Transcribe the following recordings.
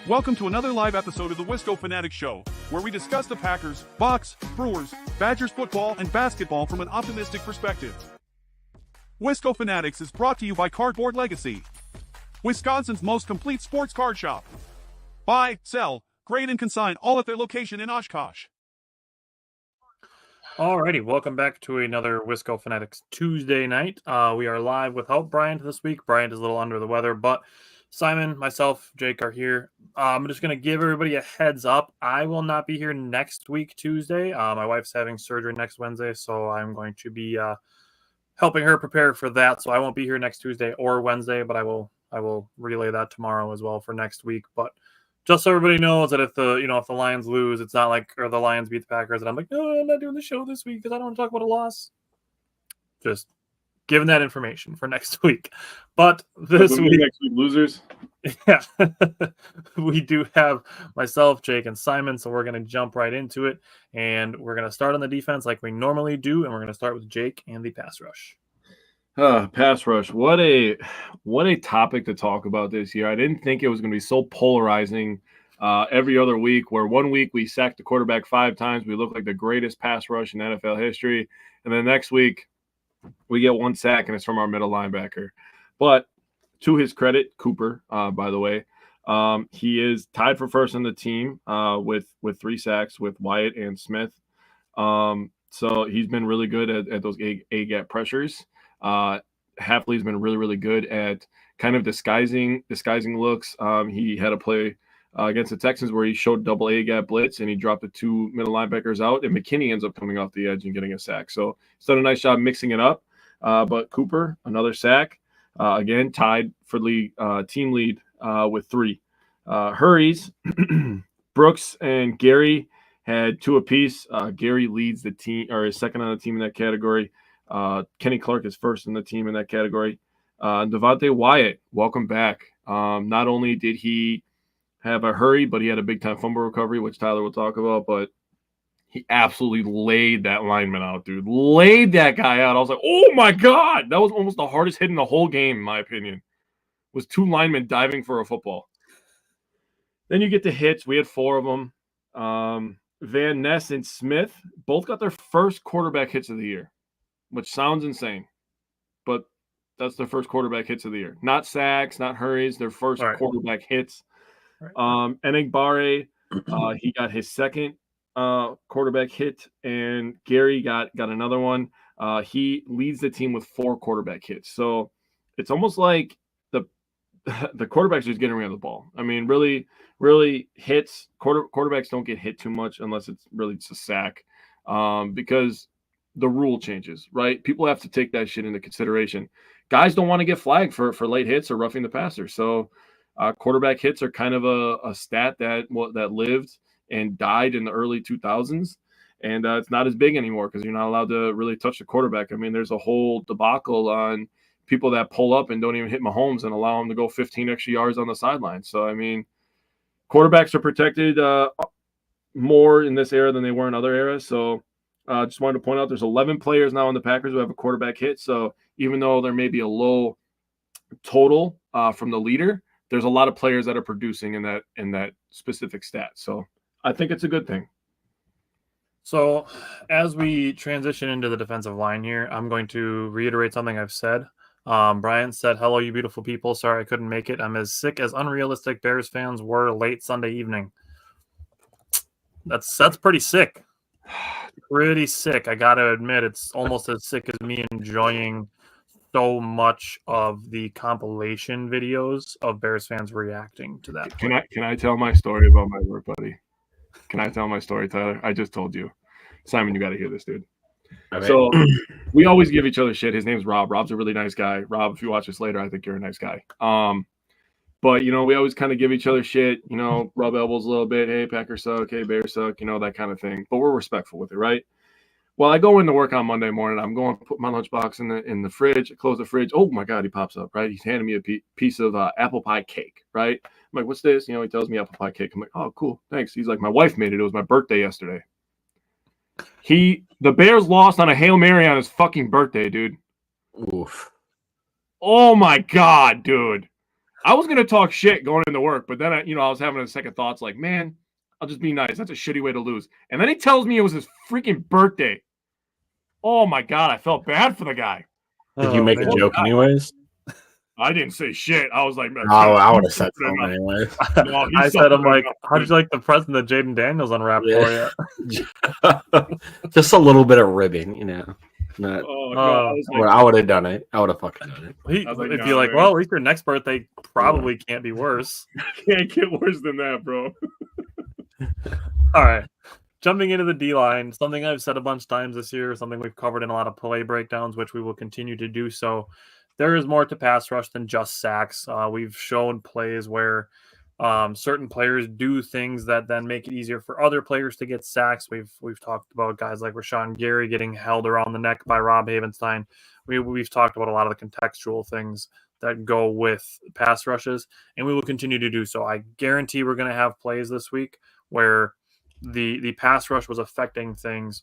Welcome to another live episode of the Wisco Fanatics Show, where we discuss the Packers, Bucks, Brewers, Badgers football, and basketball from an optimistic perspective. Wisco Fanatics is brought to you by Cardboard Legacy, Wisconsin's most complete sports card shop. Buy, sell, grade, and consign all at their location in Oshkosh. Alrighty, welcome back to another Wisco Fanatics Tuesday night. We are live without Bryant this week. Bryant is a little under the weather, but Simon, myself, Jake are here. I'm just going to give everybody a heads up. I will not be here next week, Tuesday. My wife's having surgery next Wednesday, so I'm going to be helping her prepare for that. So I won't be here next Tuesday or Wednesday, but I will relay that tomorrow as well for next week. But just so everybody knows that if the Lions lose, it's not like, or the Lions beat the Packers, and I'm like, no, I'm not doing the show this week because I don't want to talk about a loss. Just giving that information for next week. But this week, next week, losers. Yeah, we do have myself, Jake, and Simon, so we're going to jump right into it, and we're going to start on the defense like we normally do, and we're going to start with Jake and the pass rush. Pass rush. What a topic to talk about this year. I didn't think it was going to be so polarizing every other week, where one week we sacked the quarterback 5 times. We look like the greatest pass rush in NFL history. And then next week we get 1 sack, and it's from our middle linebacker. But to his credit, Cooper, by the way, he is tied for first on the team with 3 sacks with Wyatt and Smith. So he's been really good at those A-gap pressures. Hafley's been really, really good at kind of disguising looks. He had a play against the Texans where he showed double A-gap blitz, and he dropped the 2 middle linebackers out, and McKinney ends up coming off the edge and getting a sack. So he's done a nice job mixing it up. But Cooper, another sack. Again, tied for the team lead with 3. Hurries, Brooks and Gary had 2 apiece. Gary leads the team, or is second on the team in that category. Kenny Clark is first in the team in that category. Devontae Wyatt, welcome back. Not only did he have a hurry, but he had a big-time fumble recovery, which Tyler will talk about, but he absolutely laid that lineman out, dude. Laid that guy out. I was like, oh, my God. That was almoess the hardest hit in the whole game, in my opinion, was 2 linemen diving for a football. Then you get the hits. We had 4 of them. Van Ness and Smith both got their first quarterback hits of the year, which sounds insane, but that's their first quarterback hits of the year. Not sacks, not hurries, their first quarterback hits. Right. Enagbare, he got his second quarterback hit, and Gary got another one. He leads the team with 4 quarterback hits. So it's almost like the quarterback's just getting rid of the ball. I mean, really, really hits. Quarterbacks don't get hit too much unless it's really just a sack, because the rule changes, right? People have to take that shit into consideration. Guys don't want to get flagged for late hits or roughing the passer. So quarterback hits are kind of a stat that lived and died in the early 2000s. And it's not as big anymore because you're not allowed to really touch the quarterback. I mean, there's a whole debacle on people that pull up and don't even hit Mahomes and allow him to go 15 extra yards on the sideline. So, I mean, quarterbacks are protected more in this era than they were in other eras. So, just wanted to point out there's 11 players now in the Packers who have a quarterback hit. So even though there may be a low total from the leader, there's a lot of players that are producing in that specific stat. So I think it's a good thing. So as we transition into the defensive line here, I'm going to reiterate something I've said. Brian said, hello, you beautiful people. Sorry I couldn't make it. I'm as sick as unrealistic Bears fans were late Sunday evening. That's pretty sick. Pretty sick. I got to admit, it's almost as sick as me enjoying so much of the compilation videos of Bears fans reacting to that. Can I tell my story about my work buddy? Can I tell my story, Tyler? I just told you. Simon, you got to hear this, dude. Right. So we always give each other shit. His name's Rob. Rob's a really nice guy. Rob, if you watch this later, I think you're a nice guy. But, we always kind of give each other shit, rub elbows a little bit. Hey, Packers suck. Hey, Bears suck, that kind of thing. But we're respectful with it, right? Well, I go into work on Monday morning. I'm going to put my lunchbox in the fridge. I close the fridge. Oh, my God, he pops up, right? He's handing me a piece of apple pie cake, right? I'm like, what's this? He tells me apple pie cake. I'm like, oh, cool, thanks. He's like, my wife made it. It was my birthday yesterday. The Bears lost on a Hail Mary on his fucking birthday, dude. Oof. Oh, my God, dude. I was gonna talk shit going into work, but then I was having a second thoughts like, man, I'll just be nice. That's a shitty way to lose. And then he tells me it was his freaking birthday. Oh my god, I felt bad for the guy. Did you make a joke anyways? I didn't say shit. I was like, man, I would have said something anyway. No, I said, I'm like, how did you like the present that Jaden Daniels unwrapped for you? Just a little bit of ribbing, Not, God, I would have done it. I would have fucking done it. If you're like, well, at least your next birthday probably can't be worse. Can't get worse than that, bro. All right. Jumping into the D-line, something I've said a bunch of times this year, something we've covered in a lot of play breakdowns, which we will continue to do so. There is more to pass rush than just sacks. We've shown plays where certain players do things that then make it easier for other players to get sacks. We've talked about guys like Rashawn Gary getting held around the neck by Rob Havenstein. We've talked about a lot of the contextual things that go with pass rushes, and we will continue to do so. I guarantee we're going to have plays this week where the pass rush was affecting things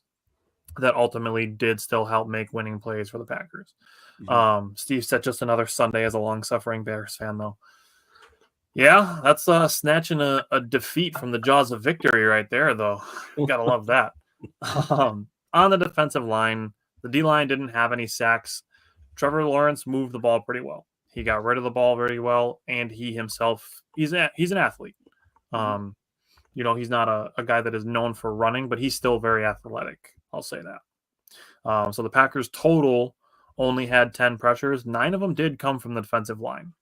that ultimately did still help make winning plays for the Packers. Mm-hmm. Steve said just another Sunday as a long-suffering Bears fan, though. Yeah, that's snatching a defeat from the jaws of victory right there, though. You gotta love that. On the defensive line, the D-line didn't have any sacks. Trevor Lawrence moved the ball pretty well. He got rid of the ball very well, and he himself, he's an athlete. He's not a guy that is known for running, but he's still very athletic. I'll say that. So the Packers total only had 10 pressures. 9 of them did come from the defensive line.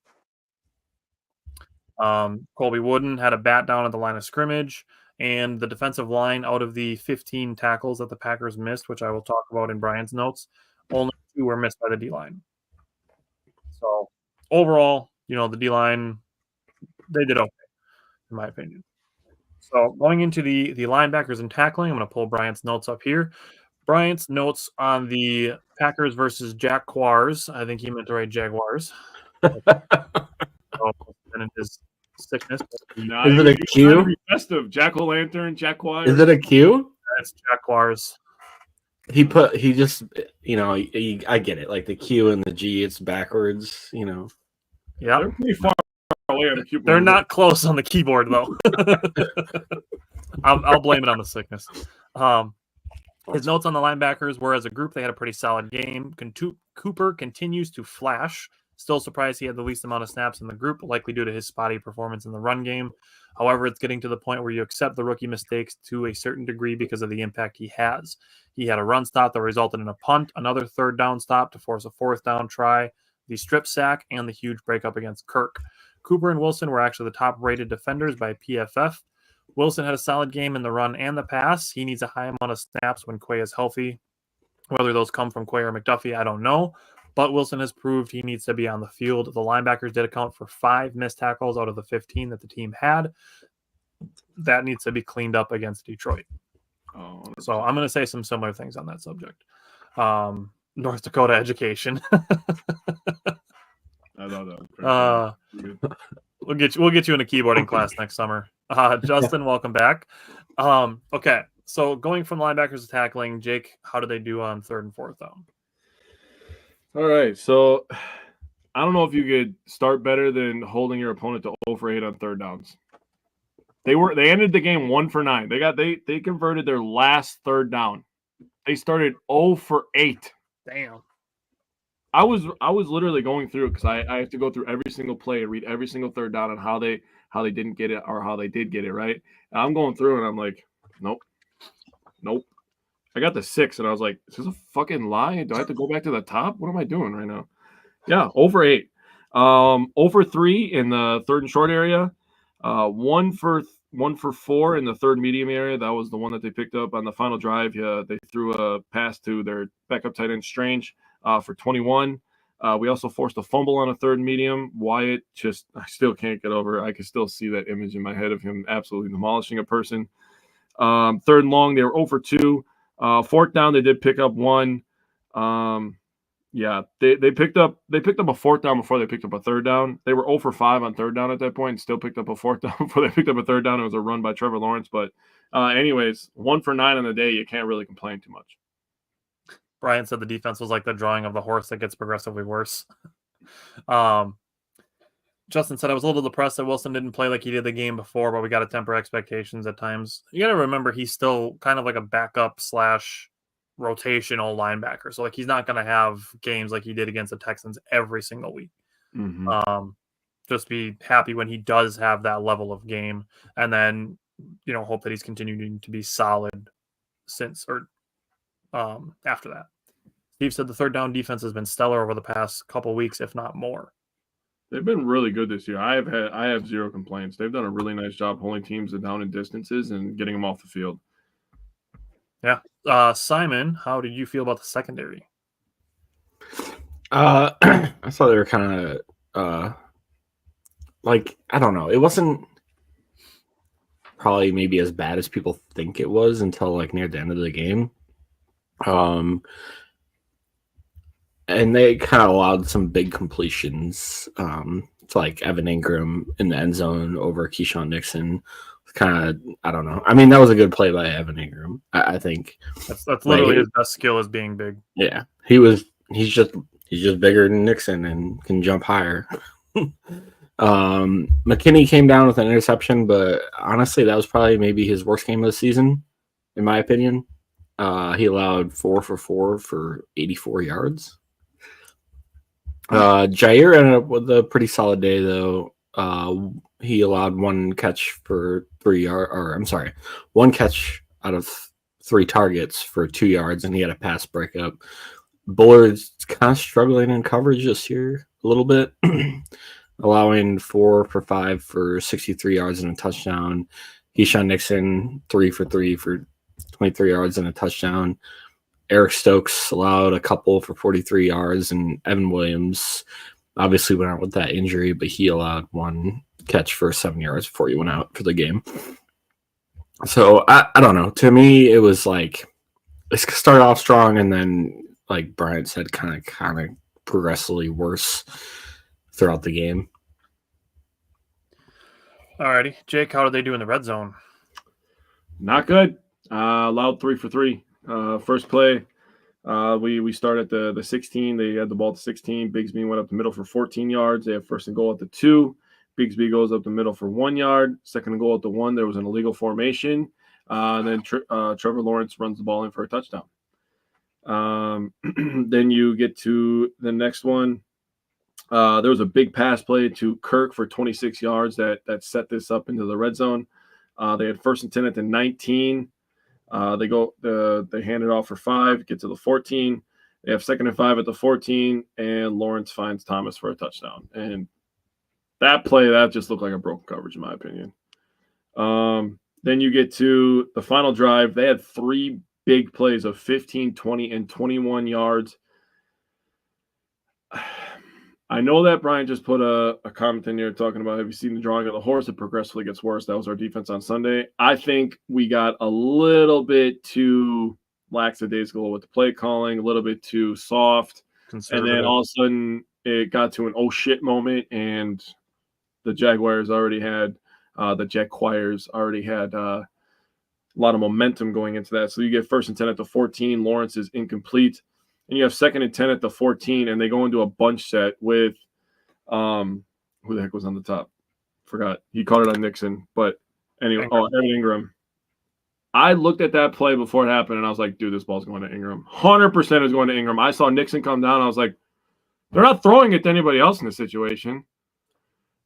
Colby Wooden had a bat down at the line of scrimmage, and the defensive line, out of the 15 tackles that the Packers missed, which I will talk about in Brian's notes, only 2 were missed by the D-line. So overall, the D-line, they did okay, in my opinion. So going into the linebackers and tackling, I'm going to pull Bryant's notes up here. Bryant's notes on the Packers versus Jaguars. I think he meant to write Jaguars. And his sickness. Is it a Q? Festive. Jack-o'-lantern, Jaguars. Is it a Q? That's Jaguars. I get it. Like the Q and the G, it's backwards, Yeah. They're pretty far away on the keyboard. They're not close on the keyboard, though. I'll blame it on the sickness. His notes on the linebackers were, as a group, they had a pretty solid game. Cooper continues to flash. Still surprised he had the least amount of snaps in the group, likely due to his spotty performance in the run game. However, it's getting to the point where you accept the rookie mistakes to a certain degree because of the impact he has. He had a run stop that resulted in a punt, another third down stop to force a fourth down try, the strip sack, and the huge breakup against Kirk. Cooper and Wilson were actually the top-rated defenders by PFF. Wilson had a solid game in the run and the pass. He needs a high amount of snaps when Quay is healthy. Whether those come from Quay or McDuffie, I don't know. But Wilson has proved he needs to be on the field. The linebackers did account for 5 missed tackles out of the 15 that the team had. That needs to be cleaned up against Detroit. So I'm going to say some similar things on that subject. North Dakota education. I love that. We'll get you in a keyboarding class next summer. Justin, welcome back. Okay, so going from linebackers to tackling, Jake, how did they do on 3rd and 4th down? All right, so I don't know if you could start better than holding your opponent to 0 for 8 on 3rd downs. They ended the game 1 for 9. They converted their last 3rd down. They started 0 for 8. Damn. I was literally going through it because I have to go through every single play and read every single 3rd down and how they didn't get it or how they did get it, right? And I'm going through and I'm like, nope. I got the 6 and I was like, is this a fucking lie? Do I have to go back to the top? What am I doing right now? Yeah, 0 for 8. 0 for 3 in the 3rd and short area. 1 for 4 in the 3rd medium area. That was the one that they picked up on the final drive. Yeah, they threw a pass to their backup tight end Strange for 21. We also forced a fumble on a 3rd medium. Wyatt I still can't get over it. I can still see that image in my head of him absolutely demolishing a person. 3rd and long, they were 0 for 2. 4th down, they did pick up 1. They picked up a 4th down before they picked up a 3rd down. They were 0 for 5 on 3rd down at that point and still picked up a 4th down before they picked up a 3rd down. It was a run by Trevor Lawrence. But anyways, 1 for 9 on the day. You can't really complain too much. Brian said the defense was like the drawing of the horse that gets progressively worse. Justin said, I was a little depressed that Wilson didn't play like he did the game before, but we got to temper expectations at times. You got to remember he's still kind of like a backup / rotational linebacker. So like he's not going to have games like he did against the Texans every single week. Mm-hmm. Just be happy when he does have that level of game, and then hope that he's continuing to be solid after that. Steve said the third down defense has been stellar over the past couple weeks, if not more. They've been really good this year. I have zero complaints. They've done a really nice job holding teams down in distances and getting them off the field. Yeah. Simon, how did you feel about the secondary? I thought they were kind of I don't know. It wasn't probably maybe as bad as people think it was until like near the end of the game. And they kind of allowed some big completions to like Evan Ingram in the end zone over Keyshawn Nixon. Kind of, I don't know. I mean, that was a good play by Evan Ingram. I think that's literally his best skill is being big. Yeah, he's just bigger than Nixon and can jump higher. McKinney came down with an interception, but honestly, that was probably maybe his worst game of the season, in my opinion. He allowed 4 for 4 for 84 yards. Jair ended up with a pretty solid day, though. He allowed one catch for 3 yards, one catch out of 3 targets for 2 yards, and he had a pass breakup. Bullard's kind of struggling in coverage this year a little bit, allowing 4 for 5 for 63 yards and a touchdown. Keyshawn Nixon 3 for 3 for 23 yards and a touchdown. Eric Stokes allowed a couple for 43 yards, and Evan Williams obviously went out with that injury, but he allowed one catch for 7 yards before he went out for the game. So I don't know. To me, it was like it started off strong, and then, like Brian said, kind of progressively worse throughout the game. Alrighty, Jake, how did they do in the red zone? Not good. Allowed 3 for 3. First play, we start at the 16. They had the ball at the 16. Bigsby went up the middle for 14 yards. They have first and goal at the 2. Bigsby goes up the middle for 1 yard. Second and goal at the 1. There was an illegal formation. And then Trevor Lawrence runs the ball in for a touchdown. Then you get to the next one. There was a big pass play to Kirk for 26 yards that set this up into the red zone. They had first and 10 at the 19. They hand it off for 5, get to the 14. They have second and 5 at the 14, and Lawrence finds Thomas for a touchdown. And that play, that just looked like a broken coverage, in my opinion. Then you get to the final drive. They had 3 big plays of 15, 20, and 21 yards. I know that Brian just put a comment in here talking about, have you seen the drawing of the horse? It progressively gets worse. That was our defense on Sunday. I think we got a little bit too lackadaisical with the play calling, a little bit too soft. And then all of a sudden it got to an oh shit moment, and the Jaguars already had a lot of momentum going into that. So you get first and 10 at the 14. Lawrence is incomplete. And you have second and 10 at the 14, and they go into a bunch set with who the heck was on the top? Forgot. He caught it on Nixon. But anyway, Evan Ingram. I looked at that play before it happened, and I was like, dude, this ball's going to Ingram. 100% is going to Ingram. I saw Nixon come down. I was like, they're not throwing it to anybody else in this situation.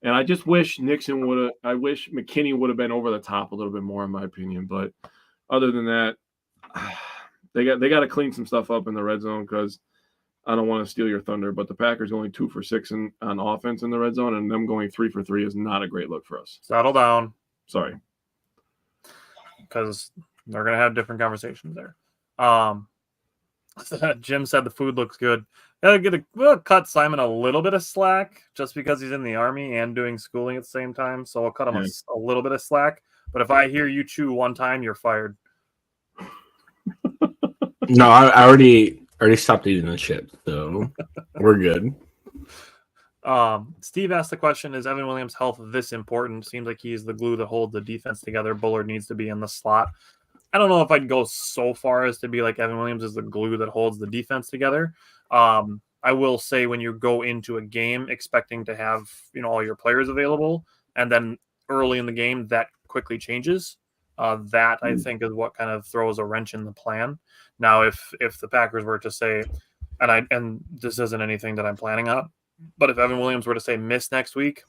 And I just wish McKinney would have been over the top a little bit more, in my opinion. But other than that, They got to clean some stuff up in the red zone, because I don't want to steal your thunder, but the Packers going 2 for 6 on offense in the red zone, and them going 3 for 3 is not a great look for us. Settle down. Sorry. Because they're going to have different conversations there. Jim said the food looks good. We'll cut Simon a little bit of slack just because he's in the Army and doing schooling at the same time, so I'll cut him a little bit of slack. But if I hear you chew one time, you're fired. No, I already stopped eating the chips, so we're good. Steve asked the question, is Evan Williams' health this important? Seems like he's the glue that holds the defense together. Bullard needs to be in the slot. I don't know if I'd go so far as to be like Evan Williams is the glue that holds the defense together. I will say when you go into a game expecting to have, all your players available, and then early in the game that quickly changes, that I think is what kind of throws a wrench in the plan. Now, if the Packers were to say, and this isn't anything that I'm planning on, but if Evan Williams were to say miss next week,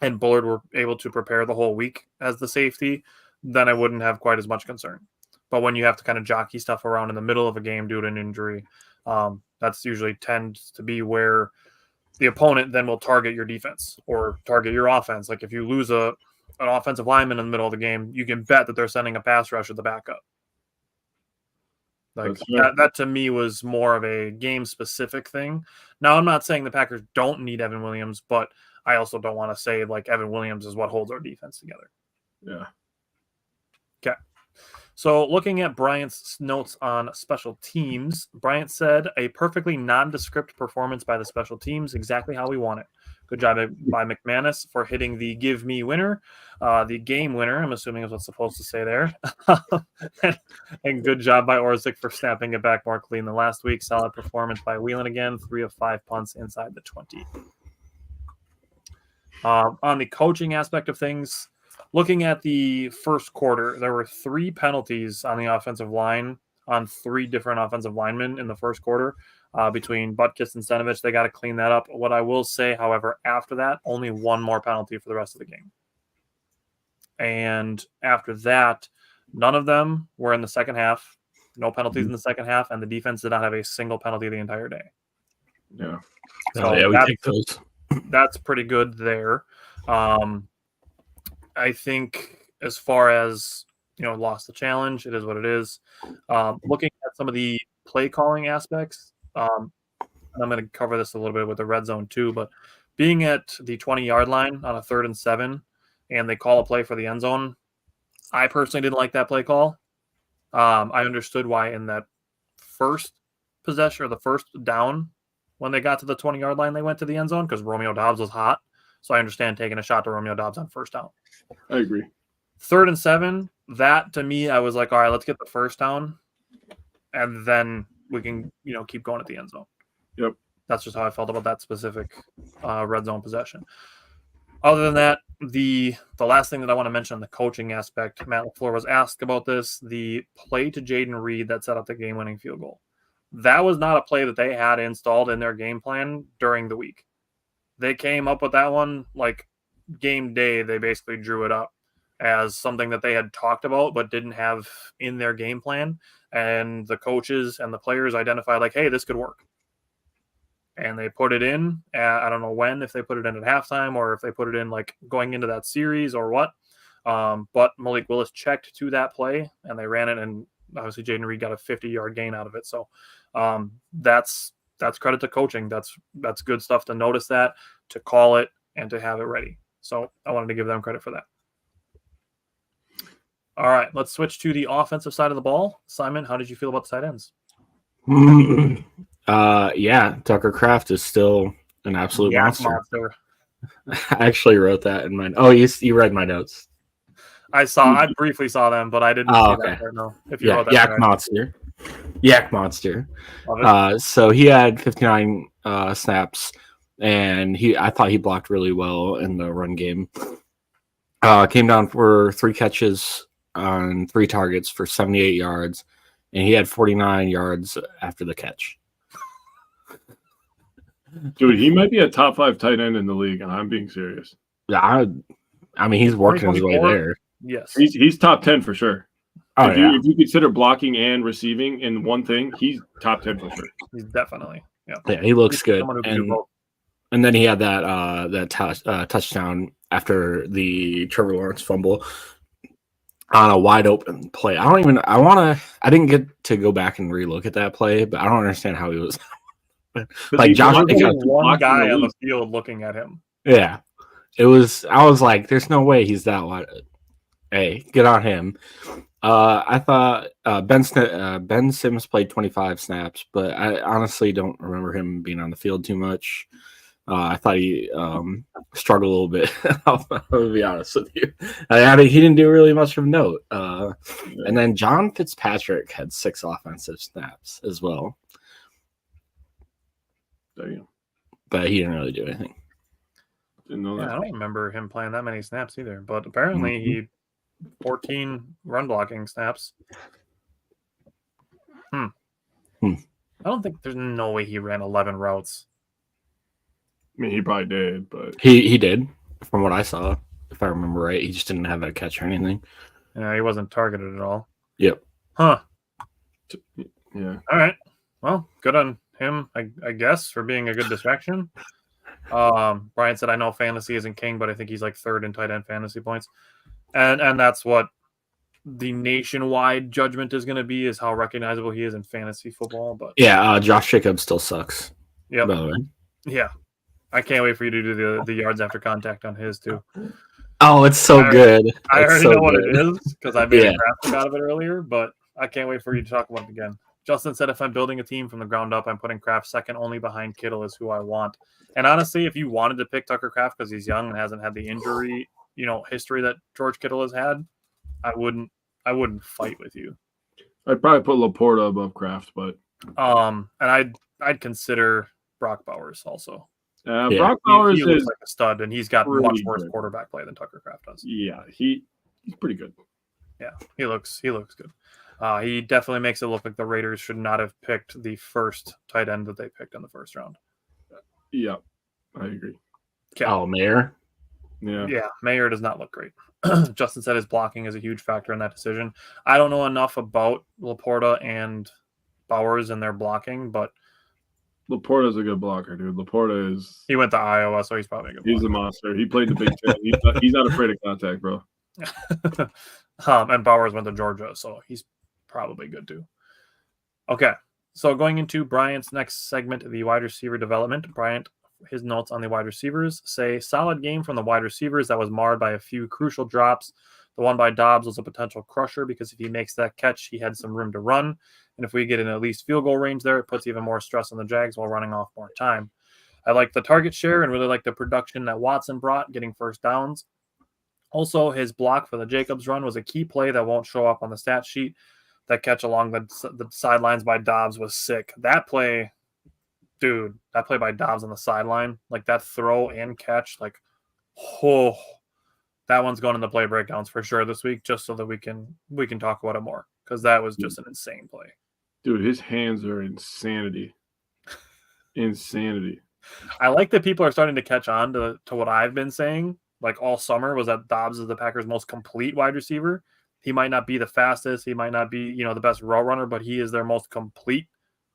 and Bullard were able to prepare the whole week as the safety, then I wouldn't have quite as much concern. But when you have to kind of jockey stuff around in the middle of a game due to an injury, that's usually tends to be where the opponent then will target your defense or target your offense. Like if you lose an offensive lineman in the middle of the game, you can bet that they're sending a pass rush at the backup. Like that to me was more of a game-specific thing. Now, I'm not saying the Packers don't need Evan Williams, but I also don't want to say like Evan Williams is what holds our defense together. Yeah. Okay. So looking at Bryant's notes on special teams, Bryant said a perfectly nondescript performance by the special teams, exactly how we want it. Good job by McManus for hitting the give me winner, the game winner, I'm assuming is what's supposed to say there. And good job by Orzik for snapping it back more clean than last week. Solid performance by Whelan again, 3 of 5 punts inside the 20. On the coaching aspect of things, looking at the first quarter, there were 3 penalties on the offensive line on 3 different offensive linemen in the first quarter between Butkus and Stenovich. They got to clean that up. What I will say, however, after that, only 1 more penalty for the rest of the game. And after that, none of them were in the second half. No penalties in the second half, and the defense did not have a single penalty the entire day. Yeah. So yeah, we take those. That's pretty good there. I think as far as, lost the challenge, it is what it is. Looking at some of the play calling aspects, and I'm going to cover this a little bit with the red zone too, but being at the 20-yard line on a 3rd and 7, and they call a play for the end zone, I personally didn't like that play call. I understood why in that first possession or the first down, when they got to the 20-yard line, they went to the end zone because Romeo Doubs was hot. So I understand taking a shot to Romeo Doubs on first down. I agree. 3rd and 7, that to me, I was like, all right, let's get the first down, and then we can, keep going at the end zone. Yep. That's just how I felt about that specific red zone possession. Other than that, the last thing that I want to mention on the coaching aspect, Matt LaFleur was asked about this, the play to Jaden Reed that set up the game-winning field goal. That was not a play that they had installed in their game plan during the week. They came up with that one like game day. They basically drew it up as something that they had talked about but didn't have in their game plan. And the coaches and the players identified like, hey, this could work. And they put it in. I don't know when, if they put it in at halftime or if they put it in like going into that series or what. But Malik Willis checked to that play and they ran it. And obviously Jaden Reed got a 50-yard gain out of it. So that's credit to coaching. That's good stuff to notice that, to call it, and to have it ready. So I wanted to give them credit for that. All right, let's switch to the offensive side of the ball. Simon, how did you feel about the tight ends? Yeah, Tucker Kraft is still an absolute monster. I actually wrote that in mine. Oh, you read my notes. I briefly saw them, but I didn't see that part, no. If you wrote that Yak Monster. Yak Monster. So he had 59 snaps, and I thought he blocked really well in the run game. Came down for 3 catches on 3 targets for 78 yards, and he had 49 yards after the catch. Dude, he might be a top 5 tight end in the league, and I'm being serious. Yeah, I mean, he's working his way there. Yes. He's top 10 for sure. Oh, if you consider blocking and receiving in one thing, he's top 10 for sure. He's definitely. Yeah. Yeah, he looks good. And then he had that touchdown after the Trevor Lawrence fumble on a wide open play. I didn't get to go back and relook at that play, but I don't understand how he was like Josh. One guy on the field looking at him. Yeah, I was like, there's no way he's that wide. Hey, get on him. I thought Ben Sims played 25 snaps, but I honestly don't remember him being on the field too much. I thought he struggled a little bit. I'll be honest with you. I mean, he didn't do really much of note. And then John Fitzpatrick had 6 offensive snaps as well. There you go. but he didn't really do anything. Didn't know Yeah, that. I don't remember him playing that many snaps either. But apparently he 14 run blocking snaps. I don't think there's no way he ran 11 routes. I mean, he probably did, but He did, from what I saw, if I remember right. He just didn't have a catch or anything. Yeah, he wasn't targeted at all. Yep. Huh. yeah. All right. Well, good on him, I guess, for being a good distraction. Brian said, I know fantasy isn't king, but I think he's like third in tight end fantasy points. And that's what the nationwide judgment is going to be, is how recognizable he is in fantasy football. But yeah, Josh Jacobs still sucks. Yep. By the way. Yeah. I can't wait for you to do the yards after contact on his too. Oh, it's so good. I It's already so know what good. it is because I made Yeah. a graphic out of it earlier, but I can't wait for you to talk about it again. Justin said, if I'm building a team from the ground up, I'm putting Kraft second only behind Kittle is who I want. And honestly, if you wanted to pick Tucker Kraft because he's young and hasn't had the injury, history that George Kittle has had, I wouldn't fight with you. I'd probably put Laporta above Kraft, but And I'd consider Brock Bowers also. Yeah. Brock Bowers he looks is like a stud, and he's got pretty much worse good. quarterback play than Tucker Kraft does. yeah, he's pretty good. Yeah, he looks good. He definitely makes it look like the Raiders should not have picked the first tight end that they picked in the first round. Yeah, I agree. Okay. Oh, Mayer. Yeah. Mayer does not look great. Justin said his blocking is a huge factor in that decision. I don't know enough about Laporta and Bowers and their blocking, but Laporta's a good blocker, dude. Laporta is he went to Iowa, so he's probably a good he's blocker. a monster. He played the Big Ten. He's not afraid of contact, bro. And Bowers went to Georgia, so he's probably good too. Okay, so going into Bryant's next segment, the wide receiver development. Bryant, his notes on the wide receivers say solid game from the wide receivers that was marred by a few crucial drops. The one by Dobbs was a potential crusher because if he makes that catch, he had some room to run. And if we get in at least field goal range there, it puts even more stress on the Jags while running off more time. I like the target share and really like the production that Watson brought, getting first downs. Also, his block for the Jacobs run was a key play that won't show up on the stat sheet. That catch along the sidelines by Dobbs was sick. That play by Dobbs on the sideline, like that throw and catch, that one's going in the play breakdowns for sure this week, just so that we can talk about it more, because that was just an insane play. Dude, his hands are insanity. Insanity. I like that people are starting to catch on to what I've been saying, like all summer, was that Dobbs is the Packers' most complete wide receiver. He might not be the fastest, he might not be, the best route runner, but he is their most complete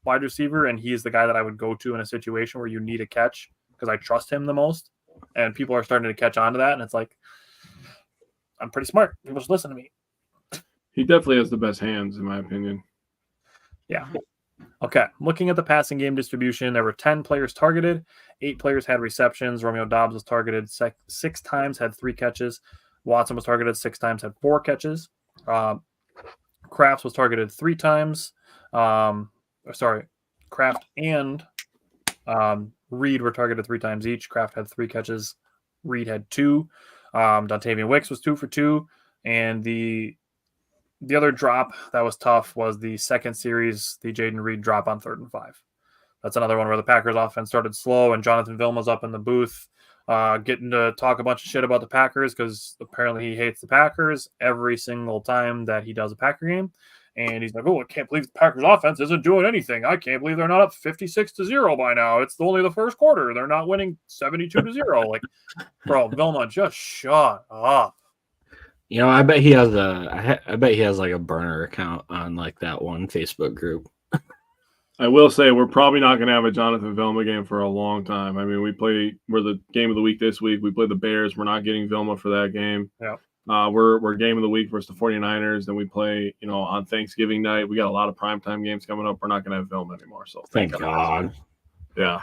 wide receiver, and he is the guy that I would go to in a situation where you need a catch because I trust him the most. And people are starting to catch on to that, and it's like, I'm pretty smart. People just listen to me. He definitely has the best hands, in my opinion. Yeah. Okay. Looking at the passing game distribution, there were 10 players targeted. 8 players had receptions. Romeo Dobbs was targeted 6 times, had 3 catches. Watson was targeted 6 times, had 4 catches. Kraft was targeted 3 times. Kraft and Reed were targeted 3 times each. Kraft had 3 catches. Reed had 2. Dontavian Wicks was 2 for 2. And the other drop that was tough was the second series, the Jaden Reed drop on 3rd and 5. That's another one where the Packers offense started slow, and Jonathan Vilma's up in the booth getting to talk a bunch of shit about the Packers because apparently he hates the Packers every single time that he does a Packer game. And he's like, oh, I can't believe the Packers offense isn't doing anything. I can't believe they're not up 56-0 by now. It's only the first quarter. They're not winning 72-0. Like, bro, Vilma, just shut up. I bet he has like a burner account on like that one Facebook group. I will say we're probably not going to have a Jonathan Vilma game for a long time. I mean, we're the game of the week this week. We play the Bears. We're not getting Vilma for that game. Yeah. We're game of the week versus the 49ers. Then we play, on Thanksgiving night. We got a lot of primetime games coming up. We're not going to have Vilma anymore. So Thank God. Yeah.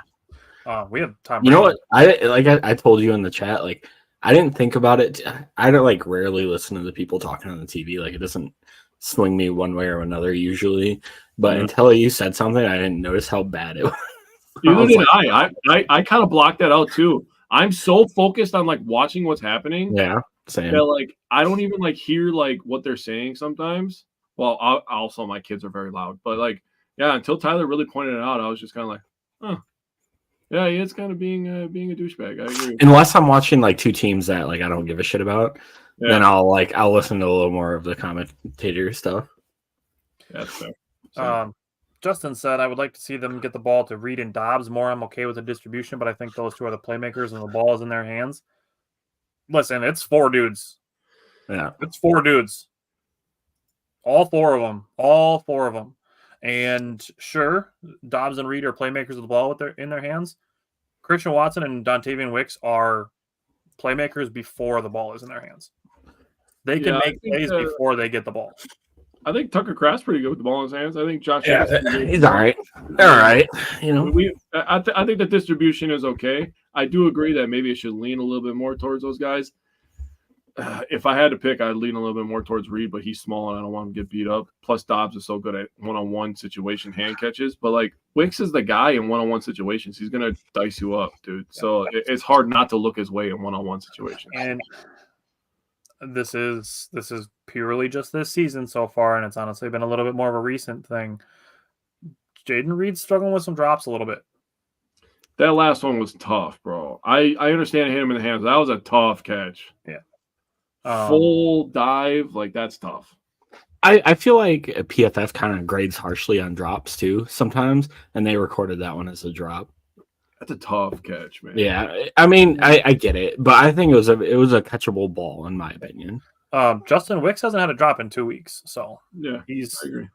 We have time. You know what? I told you in the chat, like, I didn't think about it. I don't rarely listen to the people talking on the TV. Like, it doesn't swing me one way or another usually. But until you said something, I didn't notice how bad it was. Neither did I. I kind of blocked that out too. I'm so focused on watching what's happening. Yeah, same. That I don't even hear what they're saying sometimes. Well, also my kids are very loud, but until Tyler really pointed it out, I was just kind of huh. Yeah, he is kind of being a douchebag. I agree. Unless I'm watching like two teams that like I don't give a shit about, then I'll listen to a little more of the commentator stuff. That's fair. Justin said, I would like to see them get the ball to Reed and Dobbs more. I'm okay with the distribution, but I think those two are the playmakers and the ball is in their hands. Listen, it's 4 dudes. Yeah. It's 4 dudes. All 4 of them. All 4 of them. And sure, Dobbs and Reed are playmakers with the ball in their hands. Christian Watson and Dontavian Wicks are playmakers before the ball is in their hands. They can make plays before they get the ball. I think Tucker Kraft's pretty good with the ball in his hands. I think Josh. He's all right. All right. You know, I think the distribution is okay. I do agree that maybe it should lean a little bit more towards those guys. If I had to pick, I'd lean a little bit more towards Reed, but he's small and I don't want him to get beat up. Plus, Dobbs is so good at one-on-one situation hand catches. But, like, Wicks is the guy in one-on-one situations. He's going to dice you up, dude. So it's hard not to look his way in one-on-one situations. And this is purely just this season so far, and it's honestly been a little bit more of a recent thing. Jaden Reed's struggling with some drops a little bit. That last one was tough, bro. I understand hitting him in the hands. That was a tough catch. Yeah. Full dive, like that's tough. I feel like PFF kind of grades harshly on drops too sometimes, and they recorded that one as a drop. That's a tough catch, man. Yeah, I mean, I get it, but I think it was a catchable ball in my opinion. Justin Wicks hasn't had a drop in 2 weeks, so yeah, I agree.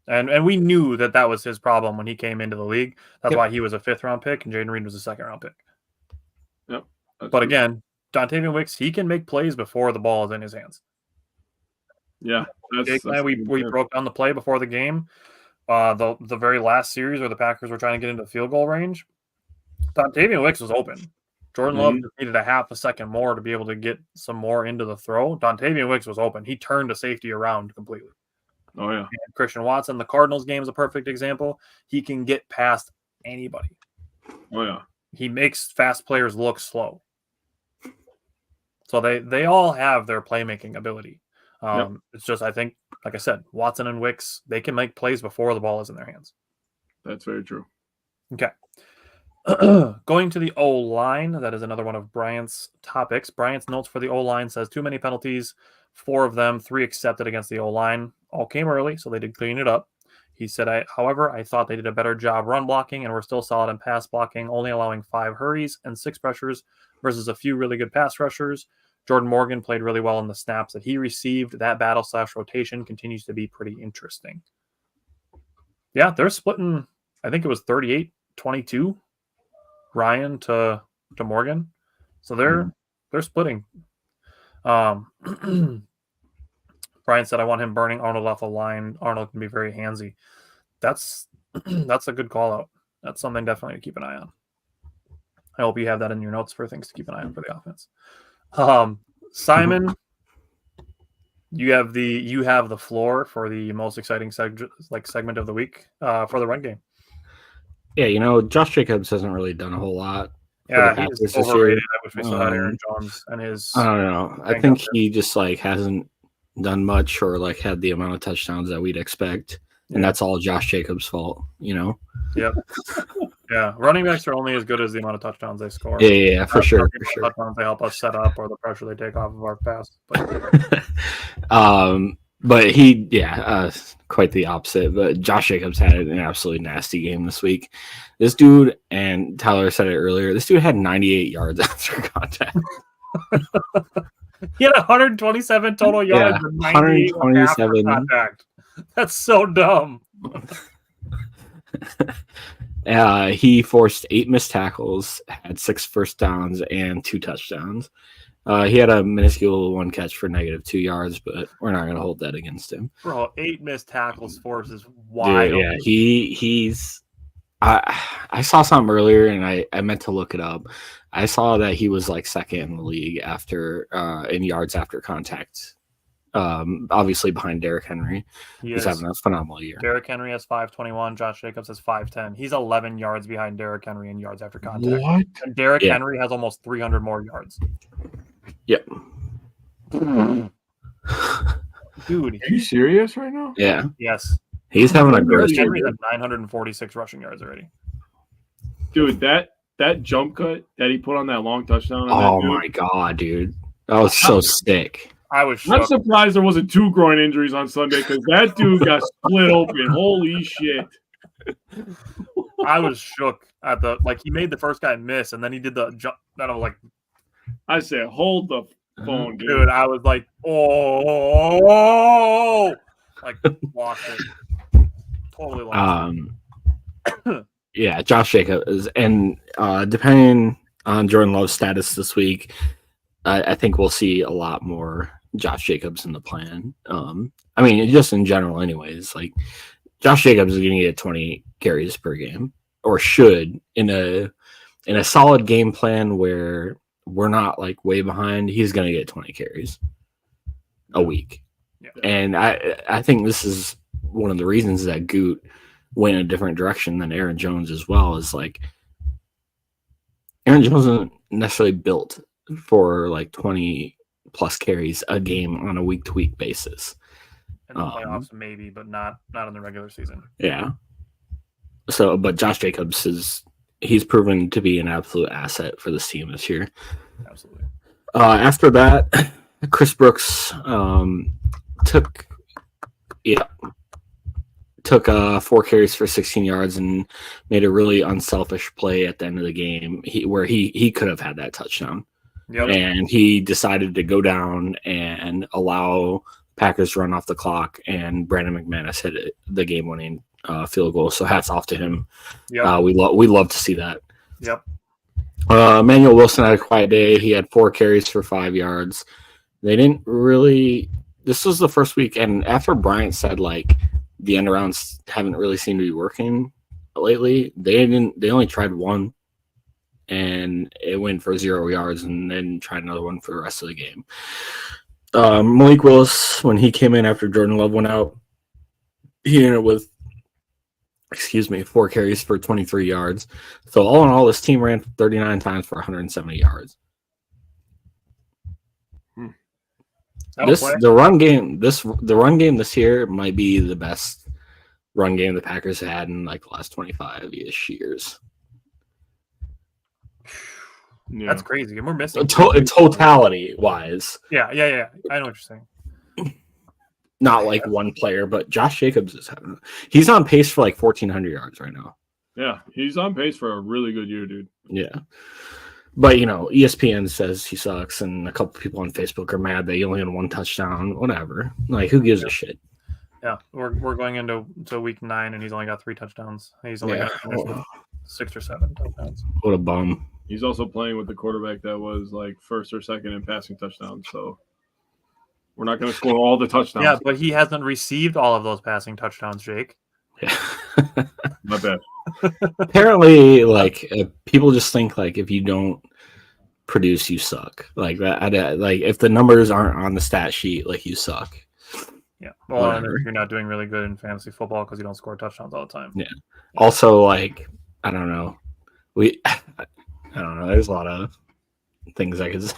And we knew that was his problem when he came into the league. That's why he was a 5th round pick and Jaden Reed was a 2nd round pick. Yep. But again, Dontavian Wicks, he can make plays before the ball is in his hands. Yeah. We broke down the play before the game. The very last series where the Packers were trying to get into field goal range, Dontavian Wicks was open. Jordan Love just needed a half a second more to be able to get some more into the throw. Dontavian Wicks was open. He turned the safety around completely. Oh, yeah. And Christian Watson, the Cardinals game is a perfect example. He can get past anybody. Oh, yeah. He makes fast players look slow. So they all have their playmaking ability. It's just, I think, like I said, Watson and Wicks, they can make plays before the ball is in their hands. That's very true. Okay. Going to the O-line, that is another one of Bryant's topics. Bryant's notes for the O-line says 2 many penalties, 4 of them, 3 accepted against the O-line. All came early, so they did clean it up. He said, however, I thought they did a better job run blocking and were still solid in pass blocking, only allowing 5 hurries and 6 pressures versus a few really good pass rushers. Jordan Morgan played really well in the snaps that he received. That battle/rotation continues to be pretty interesting. Yeah, they're splitting, I think it was 38-22, Ryan to Morgan. So they're splitting. Brian said, I want him burning Arnold off the line. Arnold can be very handsy. That's a good call out. That's something definitely to keep an eye on. I hope you have that in your notes for things to keep an eye on for the offense. Simon, you have the floor for the most exciting segment of the week for the run game. Yeah, Josh Jacobs hasn't really done a whole lot. Yeah, he's overrated. I wish we still had Aaron Jones and his. I don't know. I think he just hasn't done much or had the amount of touchdowns that we'd expect, and that's all Josh Jacobs' fault. Yep. Yeah, running backs are only as good as the amount of touchdowns they score. Yeah, for sure. Touchdowns they help us set up or the pressure they take off of our pass. But he, quite the opposite. But Josh Jacobs had an absolutely nasty game this week. This dude, and Tyler said it earlier, this dude had 98 yards after contact. He had 127 total yards and 127 after contact. That's so dumb. He forced 8 missed tackles, had 6 first downs, and 2 touchdowns. He had a minuscule 1 catch for -2 yards, but we're not going to hold that against him. Bro, 8 missed tackles force is wild. Yeah, he's. I saw something earlier, and I meant to look it up. I saw that he was 2nd in the league after in yards after contact. Obviously behind Derrick Henry. He's having a phenomenal year. Derrick Henry has 521. Josh Jacobs has 510. He's 11 yards behind Derrick Henry in yards after contact. What? And Derrick Henry has almost 300 more yards. Yep. Dude, are you serious right now? Yeah. Yes. He's having a great year. Henry has 946 rushing yards already. Dude, that that jump cut that he put on that long touchdown. Oh my god, dude, that was so sick. I was I'm shook. surprised there wasn't 2 groin injuries on Sunday because that dude got split open. Holy shit! I was shook at he made the first guy miss, and then he did the jump. Then I was like, I said, hold the phone, dude. dude, I was like, oh, like lost it, totally lost it. Yeah, Josh Jacobs, and depending on Jordan Love's status this week, I think we'll see a lot more Josh Jacobs in the plan. I mean, just in general, anyways. Like Josh Jacobs is going to get 20 carries per game, or should in a solid game plan where we're not like way behind. He's going to get 20 carries a week, and I think this is one of the reasons that Goot went in a different direction than Aaron Jones as well. Is like Aaron Jones isn't necessarily built for like 20 plus carries a game on a week to week basis. In the playoffs, maybe, but not in the regular season. Yeah. So, but Josh Jacobs he's proven to be an absolute asset for this team this year. Absolutely. After that, Chris Brooks took 4 carries for 16 yards and made a really unselfish play at the end of the game where he could have had that touchdown. Yep. And he decided to go down and allow Packers to run off the clock, and Brandon McManus hit the game-winning field goal. So hats off to him. Yep. We love to see that. Yep. Emmanuel Wilson had a quiet day. He had 4 carries for 5 yards. They didn't really. This was the first week, and after Bryant said like the end arounds haven't really seemed to be working lately, they only tried one, and it went for 0 yards, and then tried another one for the rest of the game. Malik Willis, when he came in after Jordan Love went out, he ended up with 4 carries for 23 yards. So all in all, this team ran 39 times for 170 yards. The run game this year might be the best run game the Packers had in like the last 25-ish years. Yeah. That's crazy. And we're missing totality wise. Yeah. I know what you're saying. Not like one player, but Josh Jacobs he's on pace for like 1,400 yards right now. Yeah, he's on pace for a really good year, dude. Yeah. But, ESPN says he sucks, and a couple people on Facebook are mad that he only had 1 touchdown, whatever. Like, who gives a shit? Yeah, we're going into week 9, and he's only got 3 touchdowns. He's only got 6 or 7 touchdowns. What a bum. He's also playing with the quarterback that was like first or second in passing touchdowns, so we're not going to score all the touchdowns. Yeah, but he hasn't received all of those passing touchdowns, Jake. Yeah. My bad. Apparently, like people just think like if you don't produce, you suck. Like that. Like if the numbers aren't on the stat sheet, like you suck. Yeah. Well, you're not doing really good in fantasy football because you don't score touchdowns all the time. Yeah. Also, like I don't know. I don't know. There's a lot of things I could say.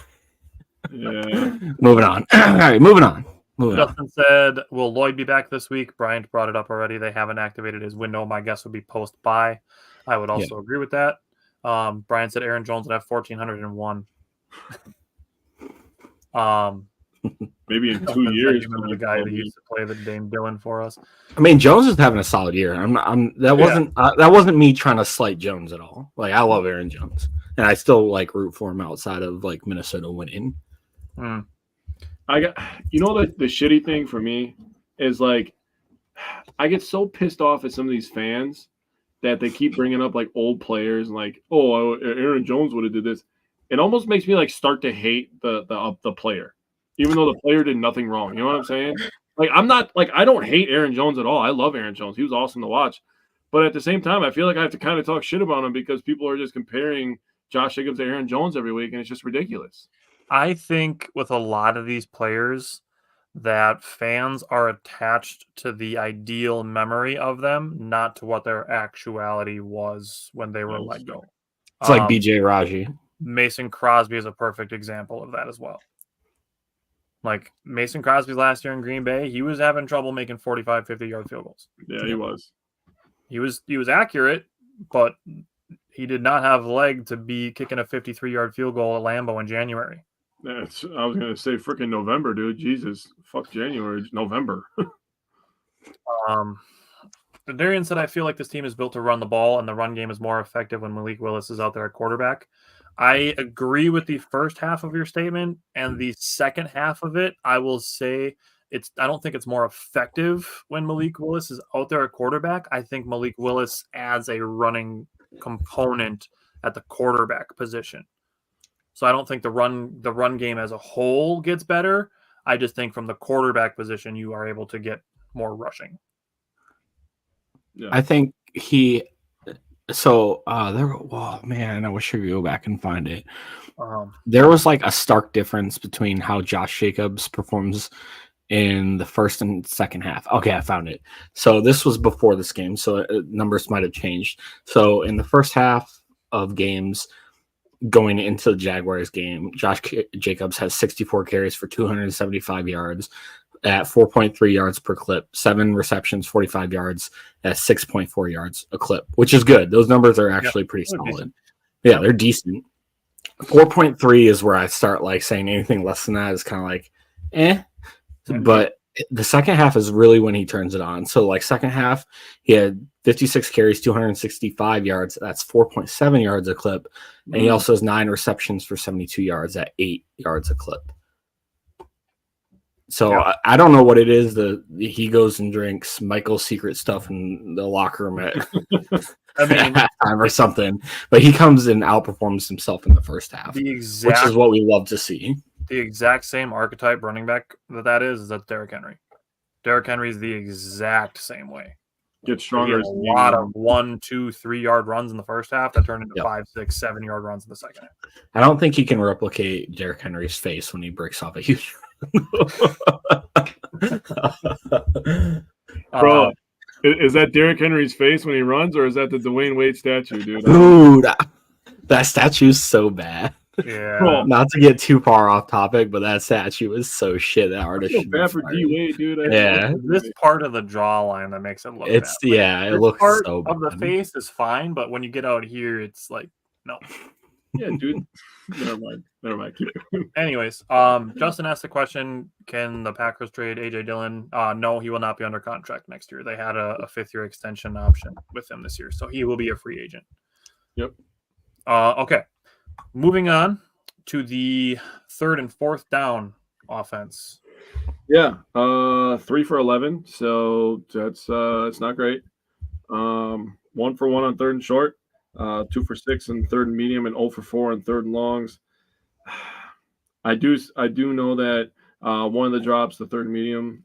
Yeah. Moving on. All right, moving on. Justin said, will Lloyd be back this week? Bryant brought it up already. They haven't activated his window. My guess would be post-bye. I would also agree with that. Brian said Aaron Jones would have 1,401. Maybe in 2 years. The guy that used to play the Dame Dillon for us. I mean, Jones is having a solid year. That wasn't me trying to slight Jones at all. Like I love Aaron Jones, and I still like root for him outside of like Minnesota winning. The shitty thing for me is like I get so pissed off at some of these fans that they keep bringing up like old players and like, oh, Aaron Jones would have did this. It almost makes me like start to hate the player, even though the player did nothing wrong. You know what I'm saying? Like I'm not like I don't hate Aaron Jones at all. I love Aaron Jones. He was awesome to watch. But at the same time, I feel like I have to kind of talk shit about him because people are just comparing Josh Jacobs to Aaron Jones every week, and it's just ridiculous. I think with a lot of these players that fans are attached to the ideal memory of them, not to what their actuality was when they were let go. It's like BJ Raji. Mason Crosby is a perfect example of that as well. Like Mason Crosby last year in Green Bay, he was having trouble making 45, 50-yard field goals. Yeah, he was. He was accurate, but he did not have leg to be kicking a 53-yard field goal at Lambeau in January. I was gonna say freaking November, dude. Jesus, fuck January, November. Darian said, I feel like this team is built to run the ball, and the run game is more effective when Malik Willis is out there at quarterback. I agree with the first half of your statement, and the second half of it, I will say I don't think it's more effective when Malik Willis is out there at quarterback. I think Malik Willis adds a running component at the quarterback position. So I don't think the run game as a whole gets better. I just think from the quarterback position, you are able to get more rushing. Yeah. I think oh man, I wish I could go back and find it. There was like a stark difference between how Josh Jacobs performs in the first and second half. Okay, I found it. So this was before this game, so numbers might have changed. So in the first half of games going into the Jaguars game, Josh Jacobs has 64 carries for 275 yards at 4.3 yards per clip, 7 receptions, 45 yards at 6.4 yards a clip, which is good. Those numbers are actually pretty solid. Decent. Yeah, they're decent. 4.3 is where I start like saying anything less than that is kind of like, eh. But the second half is really when he turns it on. So like second half, he had 56 carries, 265 yards. That's 4.7 yards a clip. And he also has 9 receptions for 72 yards at 8 yards a clip. So I don't know what it is. He goes and drinks Michael's secret stuff in the locker room at halftime or something. But he comes and outperforms himself in the first half, which is what we love to see. The exact same archetype running back that's Derrick Henry. Derrick Henry is the exact same way. Get stronger. A lot of 1, 2, 3 yard runs in the first half that turned into 5, 6, 7 yard runs in the second half. I don't think he can replicate Derrick Henry's face when he breaks off a huge. Bro, is that Derrick Henry's face when he runs, or is that the Dwayne Wade statue, dude? Dude, that statue's so bad. Yeah. Bro, not to get too far off topic, but that statue is so shit. That artist should bad for D Wade, dude. This part of the jawline that makes it look bad. It looks part so bad. Of the face is fine, but when you get out here, it's like no. Yeah, dude. Never mind. Keep it. Anyways, Justin asked the question: can the Packers trade AJ Dillon? No, he will not be under contract next year. They had a 5th-year extension option with him this year, so he will be a free agent. Yep. Okay. Moving on to the 3rd and 4th down offense. Yeah, 3 for 11. So that's it's not great. 1 for 1 on 3rd and short. 2 for 6 on 3rd and medium, and 0 for 4 on 3rd and longs. I do know that one of the drops, the 3rd and medium,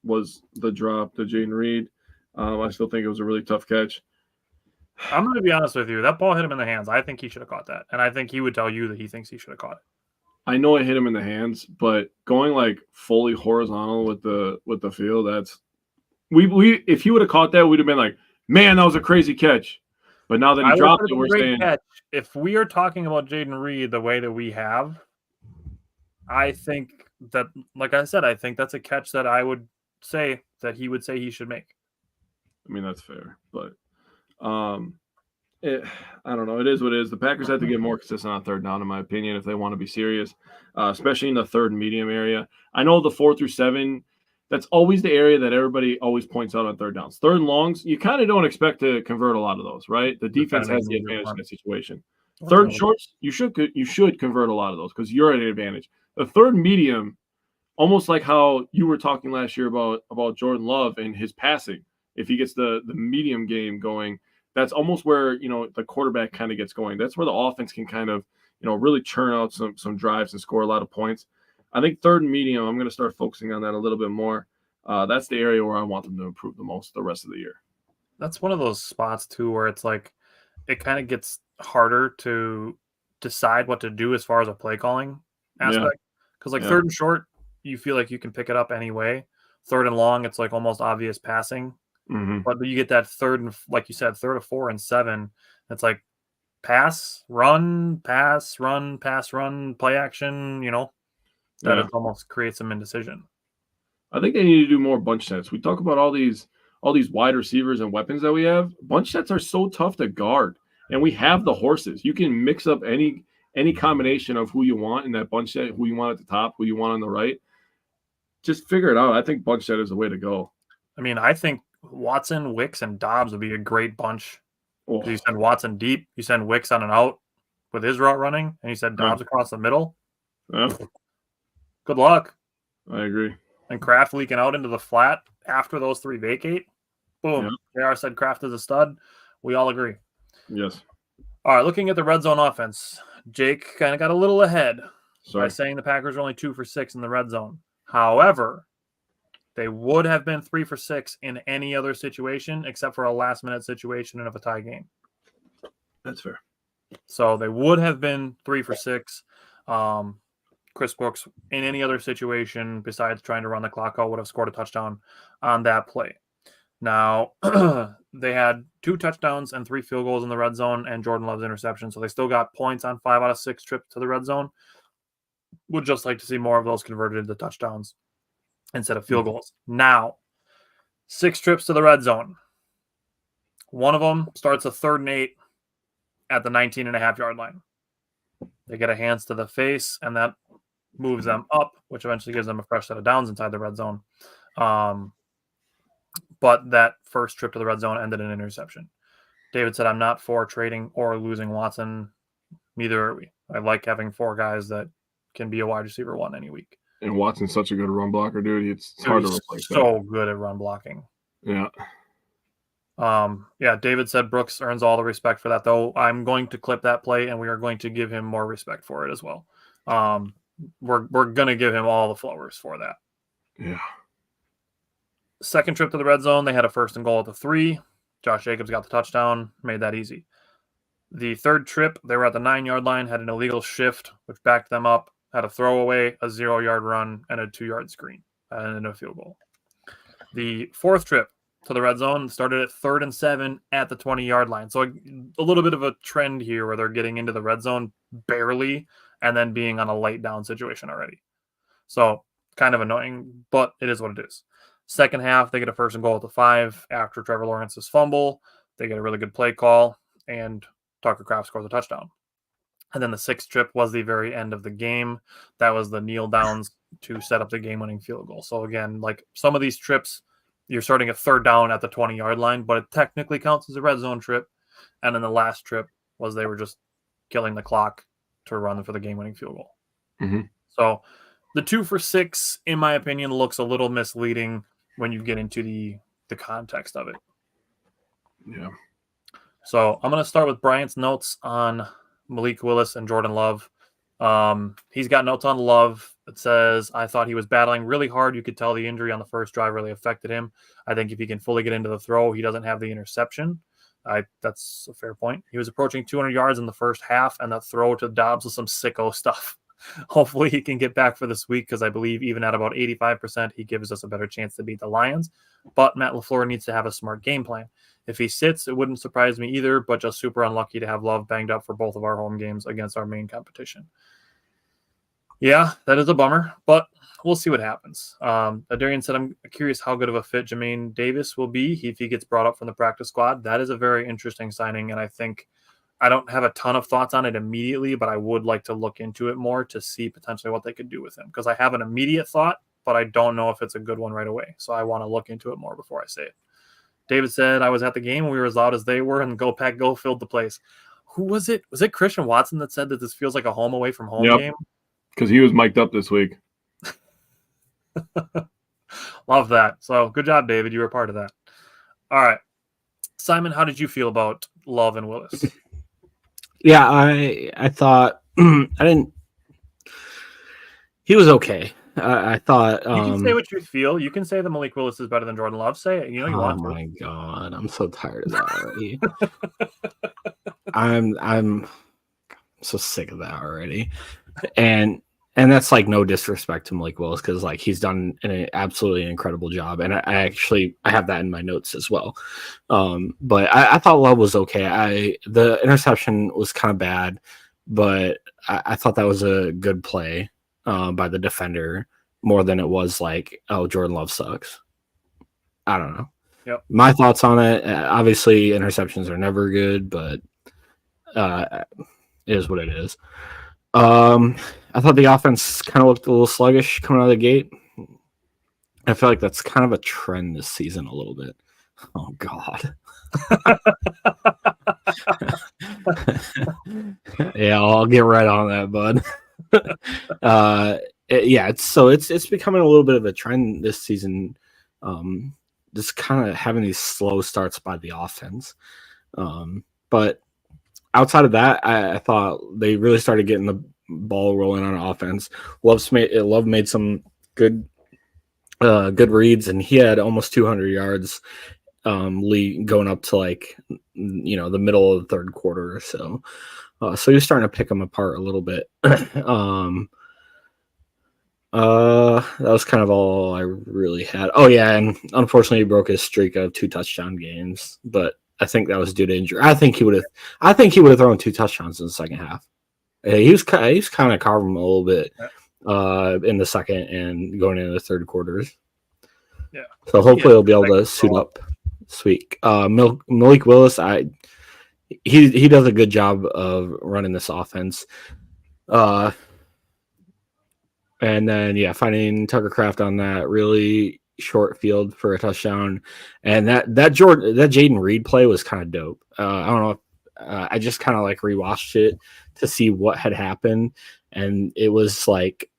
was the drop to Jaden Reed. I still think it was a really tough catch. I'm going to be honest with you. That ball hit him in the hands. I think he should have caught that, and I think he would tell you that he thinks he should have caught it. I know it hit him in the hands, but going like fully horizontal with the field, that's we if he would have caught that, we'd have been like, man, that was a crazy catch. But now that he dropped it, we're saying catch. If we are talking about Jaden Reed the way that we have, I think that, like I said, I think that's a catch that I would say that he would say he should make. I mean, that's fair, but I don't know. It is what it is. The Packers have to get more consistent on 3rd down, in my opinion, if they want to be serious, especially in the 3rd and medium area. I know the 4 through 7, that's always the area that everybody always points out on 3rd downs. 3rd and longs, you kind of don't expect to convert a lot of those, right? The defense has the advantage in that situation. 3rd and shorts, you should convert a lot of those because you're at an advantage. The 3rd and medium, almost like how you were talking last year about Jordan Love and his passing. If he gets the medium game going, that's almost where, the quarterback kind of gets going. That's where the offense can kind of, really churn out some drives and score a lot of points. I think 3rd and medium, I'm going to start focusing on that a little bit more. That's the area where I want them to improve the most the rest of the year. That's one of those spots, too, where it's like it kind of gets harder to decide what to do as far as a play calling aspect. Because 3rd and short, you feel like you can pick it up anyway. 3rd and long, it's like almost obvious passing. Mm-hmm. But you get that 3rd and, like you said, 3rd of 4 and 7. It's like pass, run, play action, that it almost creates some indecision. I think they need to do more bunch sets. We talk about all these wide receivers and weapons that we have. Bunch sets are so tough to guard. And we have the horses. You can mix up any combination of who you want in that bunch set, who you want at the top, who you want on the right. Just figure it out. I think bunch set is the way to go. I mean, I think Watson, Wicks, and Dobbs would be a great bunch. Oh. You send Watson deep, you send Wicks on and out with his route running, and you send Dobbs across the middle. Yeah. Good luck. I agree. And Kraft leaking out into the flat after those three vacate. Boom. JR said Kraft is a stud. We all agree. Yes. All right, looking at the red zone offense, Jake kind of got a little ahead by saying the Packers are only 2 for 6 in the red zone. However, they would have been 3 for 6 in any other situation except for a last-minute situation and of a tie game. That's fair. So they would have been 3 for 6. Chris Brooks, in any other situation besides trying to run the clock out, would have scored a touchdown on that play. Now, they had 2 touchdowns and 3 field goals in the red zone and Jordan Love's interception, so they still got points on 5 out of 6 trips to the red zone. Would just like to see more of those converted into touchdowns instead of field goals. Now, 6 trips to the red zone. One of them starts a 3rd and 8 at the 19.5-yard line. They get a hands to the face, and that moves them up, which eventually gives them a fresh set of downs inside the red zone. But that first trip to the red zone ended in an interception. David said, I'm not for trading or losing Watson. Neither are we. I like having 4 guys that can be a wide receiver 1 any week. And Watson's such a good run blocker, dude. It's hard to replace that. So good at run blocking. Yeah. David said Brooks earns all the respect for that, though. I'm going to clip that play, and we are going to give him more respect for it as well. We're going to give him all the flowers for that. Yeah. Second trip to the red zone, they had a 1st and goal at the 3. Josh Jacobs got the touchdown, made that easy. The third trip, they were at the 9-yard line, had an illegal shift, which backed them up, had a throwaway, a 0-yard run, and a 2-yard screen, and a field goal. The fourth trip to the red zone started at 3rd and 7 at the 20-yard line. So a little bit of a trend here where they're getting into the red zone barely and then being on a late down situation already. So kind of annoying, but it is what it is. Second half, they get a 1st and goal at the 5 after Trevor Lawrence's fumble. They get a really good play call, and Tucker Kraft scores a touchdown. And then the 6th trip was the very end of the game. That was the kneel downs to set up the game-winning field goal. So again, like some of these trips, you're starting a 3rd down at the 20-yard line, but it technically counts as a red zone trip. And then the last trip was they were just killing the clock to run for the game-winning field goal. Mm-hmm. So the 2 for 6, in my opinion, looks a little misleading when you get into the context of it. Yeah. So I'm going to start with Bryant's notes on Malik Willis and Jordan Love. He's got notes on Love. It says, I thought he was battling really hard. You could tell the injury on the first drive really affected him. I think if he can fully get into the throw, he doesn't have the interception. That's a fair point. He was approaching 200 yards in the first half, and that throw to Dobbs was some sicko stuff. Hopefully he can get back for this week because I believe even at about 85%, he gives us a better chance to beat the Lions. But Matt LaFleur needs to have a smart game plan. If he sits, it wouldn't surprise me either, but just super unlucky to have Love banged up for both of our home games against our main competition. Yeah, that is a bummer, but we'll see what happens. Adarian said, I'm curious how good of a fit Jermaine Davis will be if he gets brought up from the practice squad. That is a very interesting signing, and I think I don't have a ton of thoughts on it immediately, but I would like to look into it more to see potentially what they could do with him, because I have an immediate thought, but I don't know if it's a good one right away. So I want to look into it more before I say it. David said, I was at the game. We were as loud as they were, and Go Pack Go filled the place. Who was it? Was it Christian Watson that said that this feels like a home away from home game? Because he was mic'd up this week. Love that. So good job, David. You were part of that. All right. Simon, how did you feel about Love and Willis? Yeah, I thought he was okay. I thought you can say what you feel. You can say that Malik Willis is better than Jordan Love. Say it. You know you want to. Oh my god, I'm so tired of that already. I'm so sick of that already. And that's like no disrespect to Malik Willis, because like he's done an absolutely incredible job, and I have that in my notes as well. But I thought Love was okay. The interception was kind of bad, but I thought that was a good play by the defender more than it was like, oh, Jordan Love sucks. I don't know. Yep. My thoughts on it, obviously interceptions are never good, but it is what it is. I thought the offense kind of looked a little sluggish coming out of the gate. I feel like that's kind of a trend this season a little bit. Oh God. Yeah, I'll get right on that, bud. It's becoming a little bit of a trend this season. Just kind of having these slow starts by the offense. But outside of that, I thought they really started getting the ball rolling on offense. Love made some good reads, and he had almost 200 yards going up to the middle of the third quarter or so. So you're starting to pick them apart a little bit. That was kind of all I really had. Oh yeah, and unfortunately he broke his streak of 2 touchdown games, but I think that was due to injury. I think he would have thrown 2 touchdowns in the second half. He was kind of carving him a little bit in the second and going into the third quarters. Yeah. So hopefully he'll be able to suit up this week. Malik Willis, he does a good job of running this offense. And then finding Tucker Kraft on that really short field for a touchdown, and that Jaden Reed play was kind of dope. I don't know. I just kind of rewatched it to see what had happened, and it was like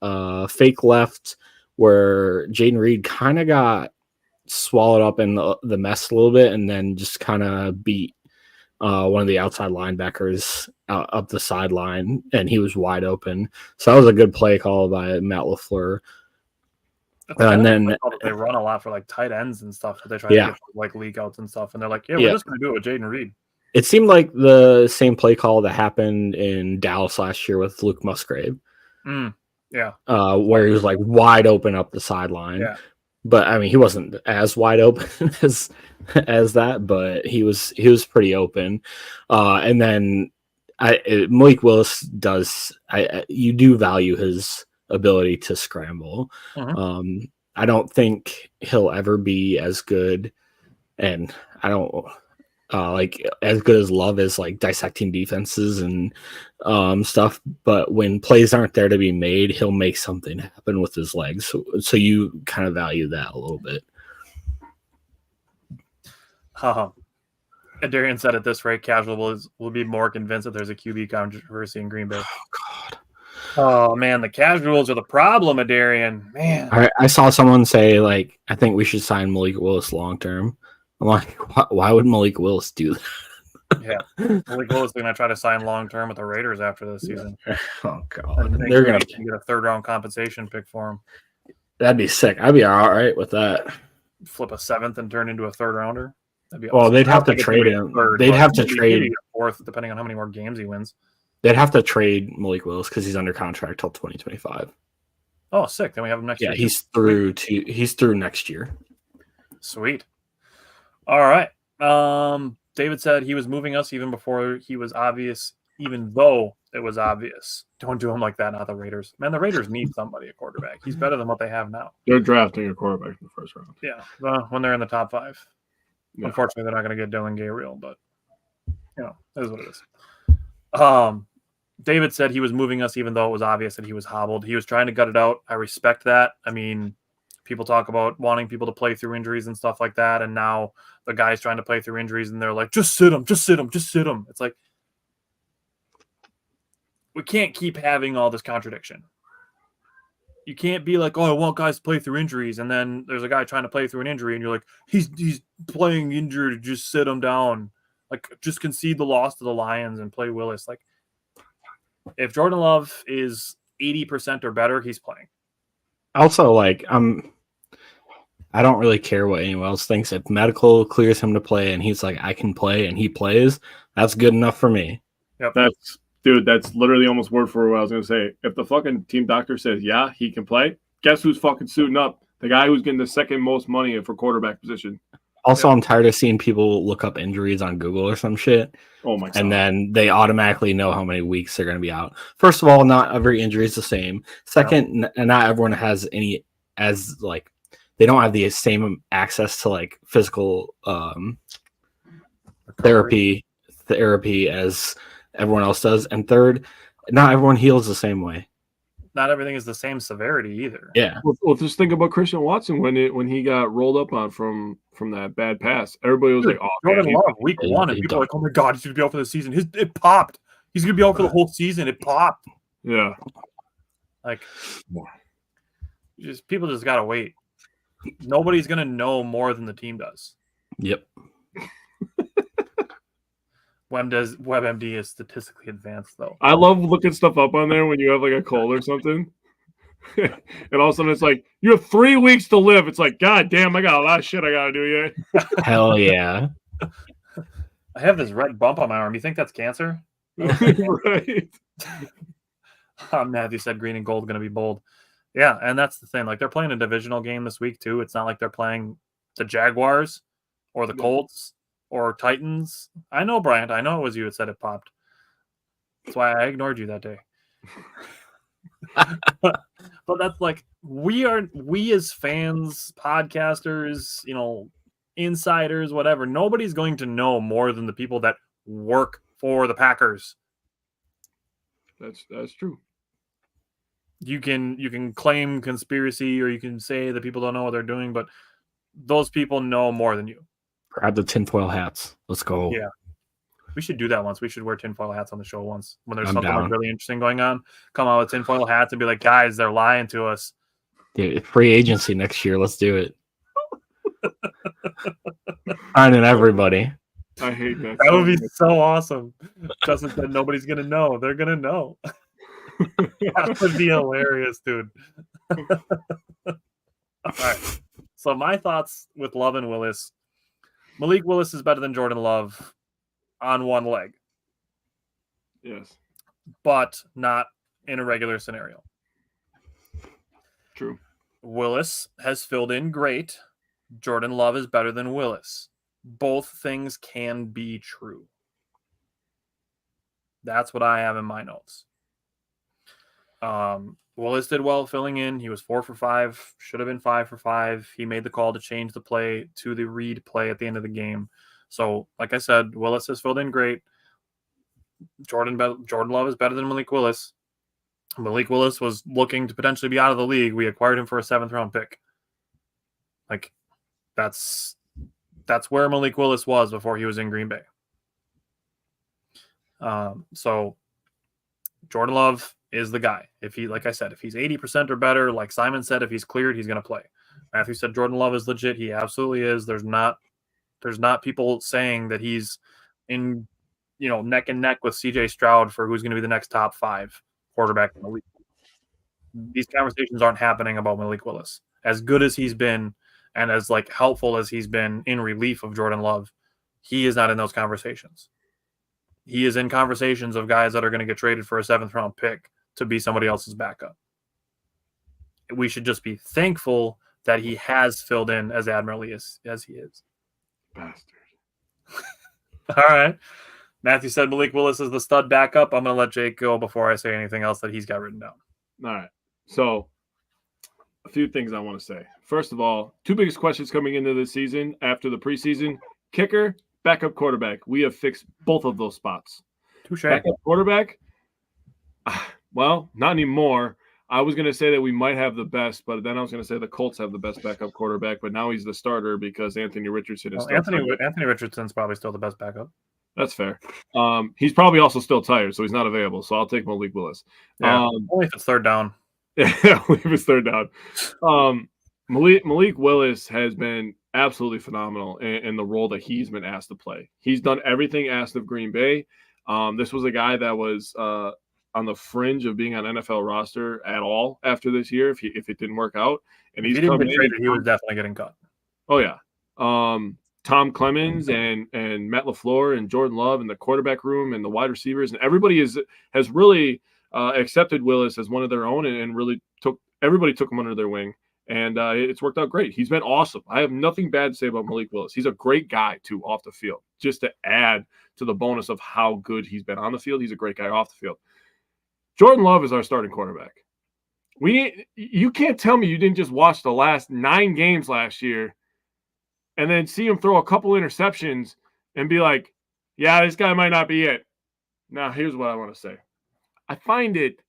fake left where Jaden Reed kind of got swallowed up in the mess a little bit, and then just kind of beat one of the outside linebackers up the sideline, and he was wide open. So that was a good play call by Matt LaFleur. And then they run a lot for tight ends and stuff. They try to get leak outs and stuff, and they're like, we're just going to do it with Jaden Reed. It seemed like the same play call that happened in Dallas last year with Luke Musgrave. Where he was wide open up the sideline. Yeah. But I mean, he wasn't as wide open as that, but he was pretty open. And then Malik Willis you do value his ability to scramble. Mm-hmm. I don't think he'll ever be as good, and I don't as good as Love is dissecting defenses and stuff. But when plays aren't there to be made, he'll make something happen with his legs. So you kind of value that a little bit. Darian said at this rate, casual will be more convinced that there's a QB controversy in Green Bay. Oh God. Oh man, the casuals are the problem, Adarian. Man, I saw someone say I think we should sign Malik Willis long term. I'm like, why would Malik Willis do that? Yeah, Malik Willis is going to try to sign long term with the Raiders after this season. Oh God, they're going to get a 3rd round compensation pick for him. That'd be sick. I'd be all right with that. Flip a 7th and turn into a 3rd rounder. That'd be awesome. Well, they'd have to trade him. They'd have to trade 4th, depending on how many more games he wins. They'd have to trade Malik Willis because he's under contract till 2025. Oh, sick! Then we have him next year. Yeah, he's through next year. Sweet. All right. David said he was moving us even before he was obvious, even though it was obvious. Don't do him like that, not the Raiders. Man, the Raiders need somebody at quarterback. He's better than what they have now. They're drafting a quarterback in the 1st round. Yeah, when they're in the top 5. Yeah. Unfortunately, they're not going to get Dylan Gabriel, but that is what it is. David said he was moving us even though it was obvious that he was hobbled. He was trying to gut it out. I respect that. I mean, people talk about wanting people to play through injuries and stuff like that, and now the guy's trying to play through injuries, and they're like, just sit him. It's like, we can't keep having all this contradiction. You can't be like, oh, I want guys to play through injuries, and then there's a guy trying to play through an injury, and you're like, he's playing injured, just sit him down. Just concede the loss to the Lions and play Willis. If Jordan Love is 80% or better, he's playing. Also, I don't really care what anyone else thinks. If medical clears him to play and he's like, I can play, and he plays, that's good enough for me. Yep. That's literally almost word for what I was going to say. If the fucking team doctor says, yeah, he can play, guess who's fucking suiting up? The guy who's getting the 2nd most money for quarterback position. Also, I'm tired of seeing people look up injuries on Google or some shit. Oh my God. And then they automatically know how many weeks they're going to be out. First of all, not every injury is the same. Second, not everyone has they don't have the same access to physical therapy as everyone else does. And third, not everyone heals the same way. Not everything is the same severity either. Yeah. Well, just think about Christian Watson when he got rolled up on from that bad pass. Everybody was like, "Oh, Jordan man, Love, week one," and people are like, "Oh my god, he's gonna be out for the season." It popped. He's gonna be out for the whole season. It popped. yeah." Like, people just gotta wait. Nobody's gonna know more than the team does. Yep. WebMD is statistically advanced, though. I love looking stuff up on there when you have like a cold or something. And all of a sudden it's like, you have 3 weeks to live. It's like, God damn, I got a lot of shit I got to do yet. Hell yeah. I have this red bump on my arm. You think that's cancer? Right. Matthew said green and gold going to be bold. Yeah, and that's the thing. Like, they're playing a divisional game this week, too. It's not like they're playing the Jaguars or the Colts or Titans. I know, Bryant. I know it was you that said it popped. That's why I ignored you that day. But that's like, we as fans, podcasters, insiders, whatever, nobody's going to know more than the people that work for the Packers. That's true. You can claim conspiracy, or you can say that people don't know what they're doing, but those people know more than you. Grab the tinfoil hats. Let's go. Yeah. We should do that once. We should wear tinfoil hats on the show once. When there's I'm something down. like really interesting going on, come out with tinfoil hats and be like, guys, they're lying to us. Dude, free agency next year. Let's do it. Finding everybody. I hate that. That would be so awesome. Justin said nobody's going to know. They're going to know. That would be hilarious, dude. All right. So my thoughts with Love and Willis. Malik Willis is better than Jordan Love on one leg. Yes. But not in a regular scenario. True. Willis has filled in great. Jordan Love is better than Willis. Both things can be true. That's what I have in my notes. Willis did well filling in. He was 4 for 5. Should have been 5 for 5. He made the call to change the play to the read play at the end of the game. So, like I said, Willis has filled in great. Jordan Love is better than Malik Willis. Malik Willis was looking to potentially be out of the league. We acquired him for a 7th-round pick. Like, that's where Malik Willis was before he was in Green Bay. So Jordan Love is the guy. Like I said, if he's 80% or better, like Simon said, if he's cleared, he's going to play. Matthew said Jordan Love is legit. He absolutely is. There's not people saying that he's in, neck and neck with CJ Stroud for who's going to be the next top 5 quarterback in the league. These conversations aren't happening about Malik Willis. As good as he's been and as helpful as he's been in relief of Jordan Love, he is not in those conversations. He is in conversations of guys that are going to get traded for a 7th-round pick to be somebody else's backup. We should just be thankful that he has filled in as admirably as he is. Bastard. All right. Matthew said Malik Willis is the stud backup. I'm going to let Jake go before I say anything else that he's got written down. All right. So, a few things I want to say. First of all, 2 biggest questions coming into this season after the preseason: kicker, backup quarterback. We have fixed both of those spots. Touche. Backup quarterback, well, not anymore. I was going to say that we might have the best, but then I was going to say the Colts have the best backup quarterback, but now he's the starter because Anthony Richardson is still Anthony Richardson's probably still the best backup. That's fair. He's probably also still tired, so he's not available. So I'll take Malik Willis. Yeah, only if it's 3rd down. Yeah, only if it's 3rd down. Malik Willis has been absolutely phenomenal in the role that he's been asked to play. He's done everything asked of Green Bay. This was a guy that was on the fringe of being on NFL roster at all after this year if it didn't work out. And he's didn't get traded, he was definitely getting cut. Oh yeah. Tom Clemens and Matt LaFleur and Jordan Love and the quarterback room and the wide receivers and everybody has really accepted Willis as one of their own and really took him under their wing. And it's worked out great. He's been awesome. I have nothing bad to say about Malik Willis. He's a great guy, too, off the field. Just to add to the bonus of how good he's been on the field, he's a great guy off the field. Jordan Love is our starting quarterback. You can't tell me you didn't just watch the last 9 games last year and then see him throw a couple interceptions and be like, yeah, this guy might not be it. Now, here's what I want to say. I find it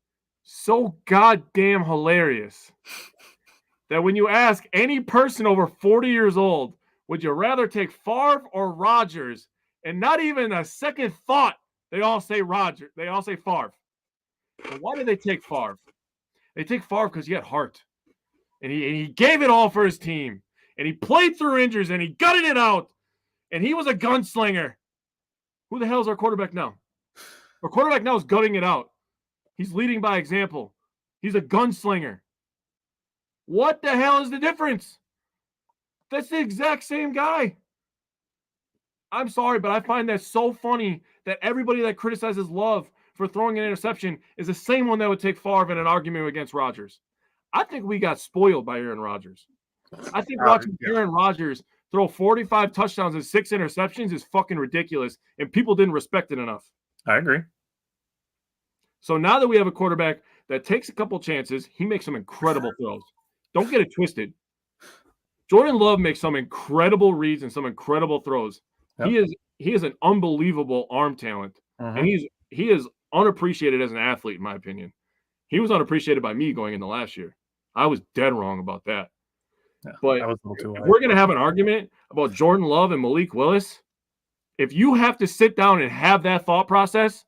so goddamn hilarious that when you ask any person over 40 years old, would you rather take Favre or Rodgers? And not even a second thought, they all say Rodgers. They all say Favre. But why did they take Favre? They take Favre because he had heart. And he gave it all for his team. And he played through injuries and he gutted it out. And he was a gunslinger. Who the hell is our quarterback now? Our quarterback now is gutting it out. He's leading by example. He's a gunslinger. What the hell is the difference? That's the exact same guy. I'm sorry, but I find that so funny that everybody that criticizes Love for throwing an interception is the same one that would take Favre in an argument against Rodgers. I think we got spoiled by Aaron Rodgers. I think watching Aaron Rodgers throw 45 touchdowns and 6 interceptions is fucking ridiculous, and people didn't respect it enough. I agree. So now that we have a quarterback that takes a couple chances, he makes some incredible throws. Don't get it twisted. Jordan Love makes some incredible reads and some incredible throws. Yep. He is an unbelievable arm talent, and he is unappreciated as an athlete, in my opinion. He was unappreciated by me going into last year. I was dead wrong about that. Yeah, but that was a little too if we're going to have an argument about Jordan Love and Malik Willis, if you have to sit down and have that thought process,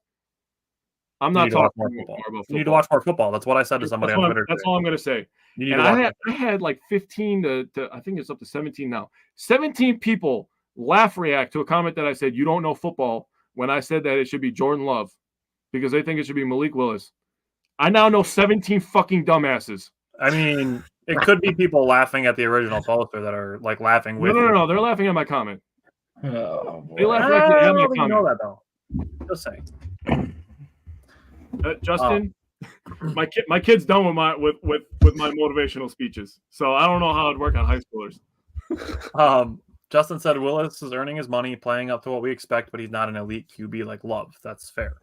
I'm not talking more about football. You need to watch more football. That's what I said to somebody on Twitter. That's all I'm going to say. And I had like 15 to I think it's up to 17 now. 17 people react to a comment that I said, you don't know football, when I said that it should be Jordan Love because they think it should be Malik Willis. I now know 17 fucking dumbasses. I mean, it could be people laughing at the original poster that are like laughing with. No. They're laughing at my comment. Oh, they laugh at my comment. You know that though. Just saying. Justin, my kid's done with my motivational speeches, so I don't know how it'd work on high schoolers. Justin said Willis is earning his money, playing up to what we expect, but he's not an elite QB like Love. That's fair.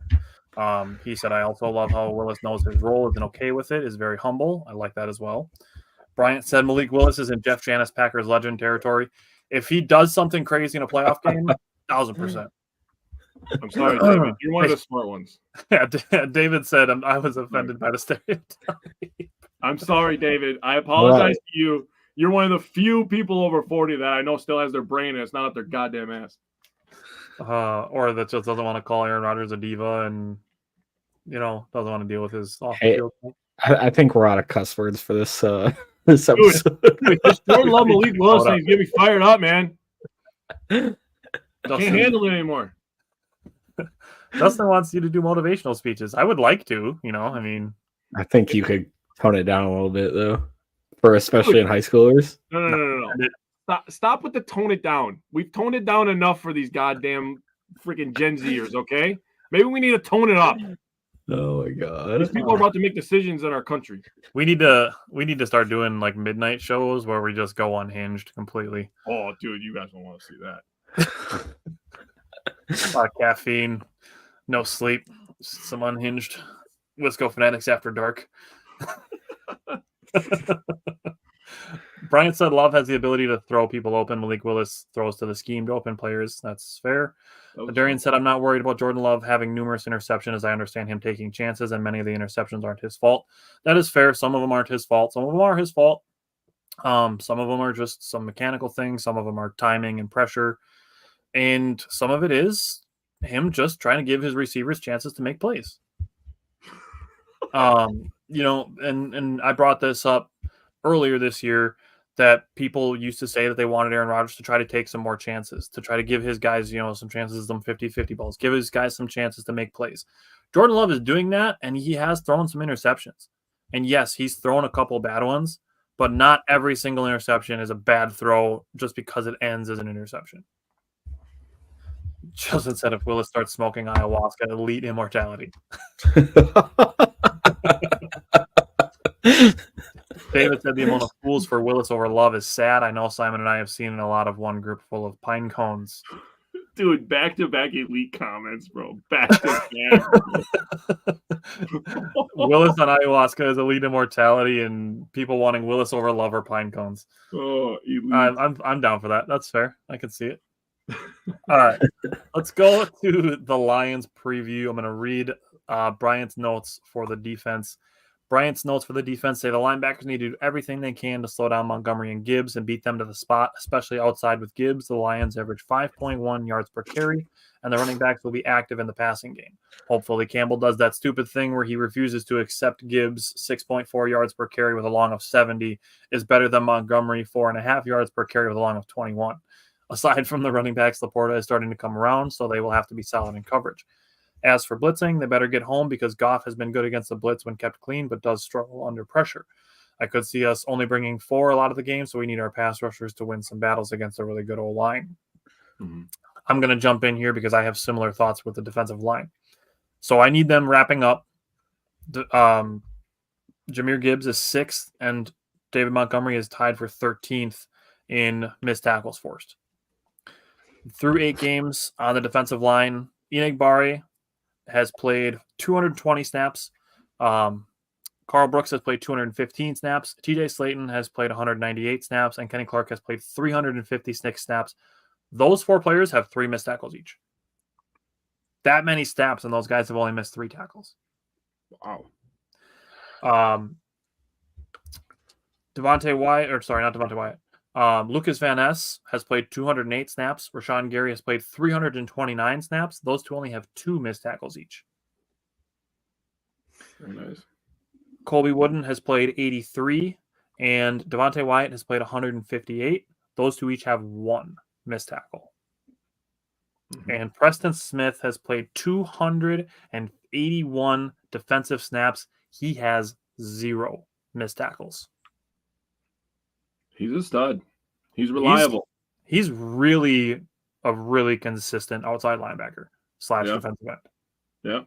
He said, I also love how Willis knows his role and okay with it, is very humble. I like that as well. Bryant said Malik Willis is in Jeff Janis Packers legend territory. If he does something crazy in a playoff game, 1,000%. I'm sorry, David. You're one of the smart ones. Yeah, David said I was offended by the stereotype. I'm sorry, David. I apologize to you. You're one of the few people over 40 that I know still has their brain and it's not up their goddamn ass. Or that just doesn't want to call Aaron Rodgers a diva and, doesn't want to deal with his off-the-field. I think we're out of cuss words for this this episode. Dude, Jordan Love, Malik Willis, he's getting me fired up, man. Can't handle it anymore. Justin wants you to do motivational speeches. I would like to, I think you could tone it down a little bit, though, especially in high schoolers. No. Stop with the tone it down. We've toned it down enough for these goddamn freaking Gen Zers, okay? Maybe we need to tone it up. Oh my god! These people are about to make decisions in our country. We need to start doing like midnight shows where we just go unhinged completely. Oh, dude, you guys don't want to see that. Caffeine, no sleep, some unhinged Wisco Fanatics after dark. Brian said Love has the ability to throw people open. Malik Willis throws to the scheme to open players. That's fair. Darian said, I'm not worried about Jordan Love having numerous interceptions, as I understand him taking chances, and many of the interceptions aren't his fault. That is fair. Some of them aren't his fault. Some of them are his fault. Some of them are just some mechanical things. Some of them are timing and pressure. And some of it is him just trying to give his receivers chances to make plays. And I brought this up earlier this year that people used to say that they wanted Aaron Rodgers to try to take some more chances, to try to give his guys, some chances, some 50-50 balls, give his guys some chances to make plays. Jordan Love is doing that, and he has thrown some interceptions. And yes, he's thrown a couple bad ones, but not every single interception is a bad throw just because it ends as an interception. Justin said if Willis starts smoking ayahuasca, elite immortality. David said the amount of fools for Willis over Love is sad. I know Simon and I have seen in a lot of one group full of pine cones. Dude, back-to-back elite comments, bro. Back-to-back. Willis on ayahuasca is elite immortality, and people wanting Willis over Love or pine cones. Oh, elite. I'm down for that. That's fair. I can see it. All right, let's go to the Lions preview. I'm going to read Bryant's notes for the defense. Bryant's notes for the defense say the linebackers need to do everything they can to slow down Montgomery and Gibbs and beat them to the spot, especially outside with Gibbs. The Lions average 5.1 yards per carry, and the running backs will be active in the passing game. Hopefully, Campbell does that stupid thing where he refuses to accept Gibbs' 6.4 yards per carry with a long of 70 is better than Montgomery 4.5 yards per carry with a long of 21. Aside from the running backs, Laporta is starting to come around, so they will have to be solid in coverage. As for blitzing, they better get home because Goff has been good against the blitz when kept clean, but does struggle under pressure. I could see us only bringing 4 a lot of the game, so we need our pass rushers to win some battles against a really good old line. Mm-hmm. I'm going to jump in here because I have similar thoughts with the defensive line. So I need them wrapping up. Jahmyr Gibbs is 6th, and David Montgomery is tied for 13th in missed tackles forced. Through 8 games on the defensive line, Enagbare has played 220 snaps. Carl Brooks has played 215 snaps. TJ Slayton has played 198 snaps, and Kenny Clark has played 356 snaps. Those 4 players have 3 missed tackles each. That many snaps, and those guys have only missed 3 tackles. Wow. Devontae Wyatt, or sorry, not Devontae Wyatt. Lucas Van Ness has played 208 snaps. Rashawn Gary has played 329 snaps. Those 2 only have 2 missed tackles each. Very nice. Colby Wooden has played 83, and Devontae Wyatt has played 158. Those 2 each have 1 missed tackle. Mm-hmm. And Preston Smith has played 281 defensive snaps. He has 0 missed tackles. He's a stud. He's reliable. He's really a really consistent outside linebacker / defensive end. Yeah.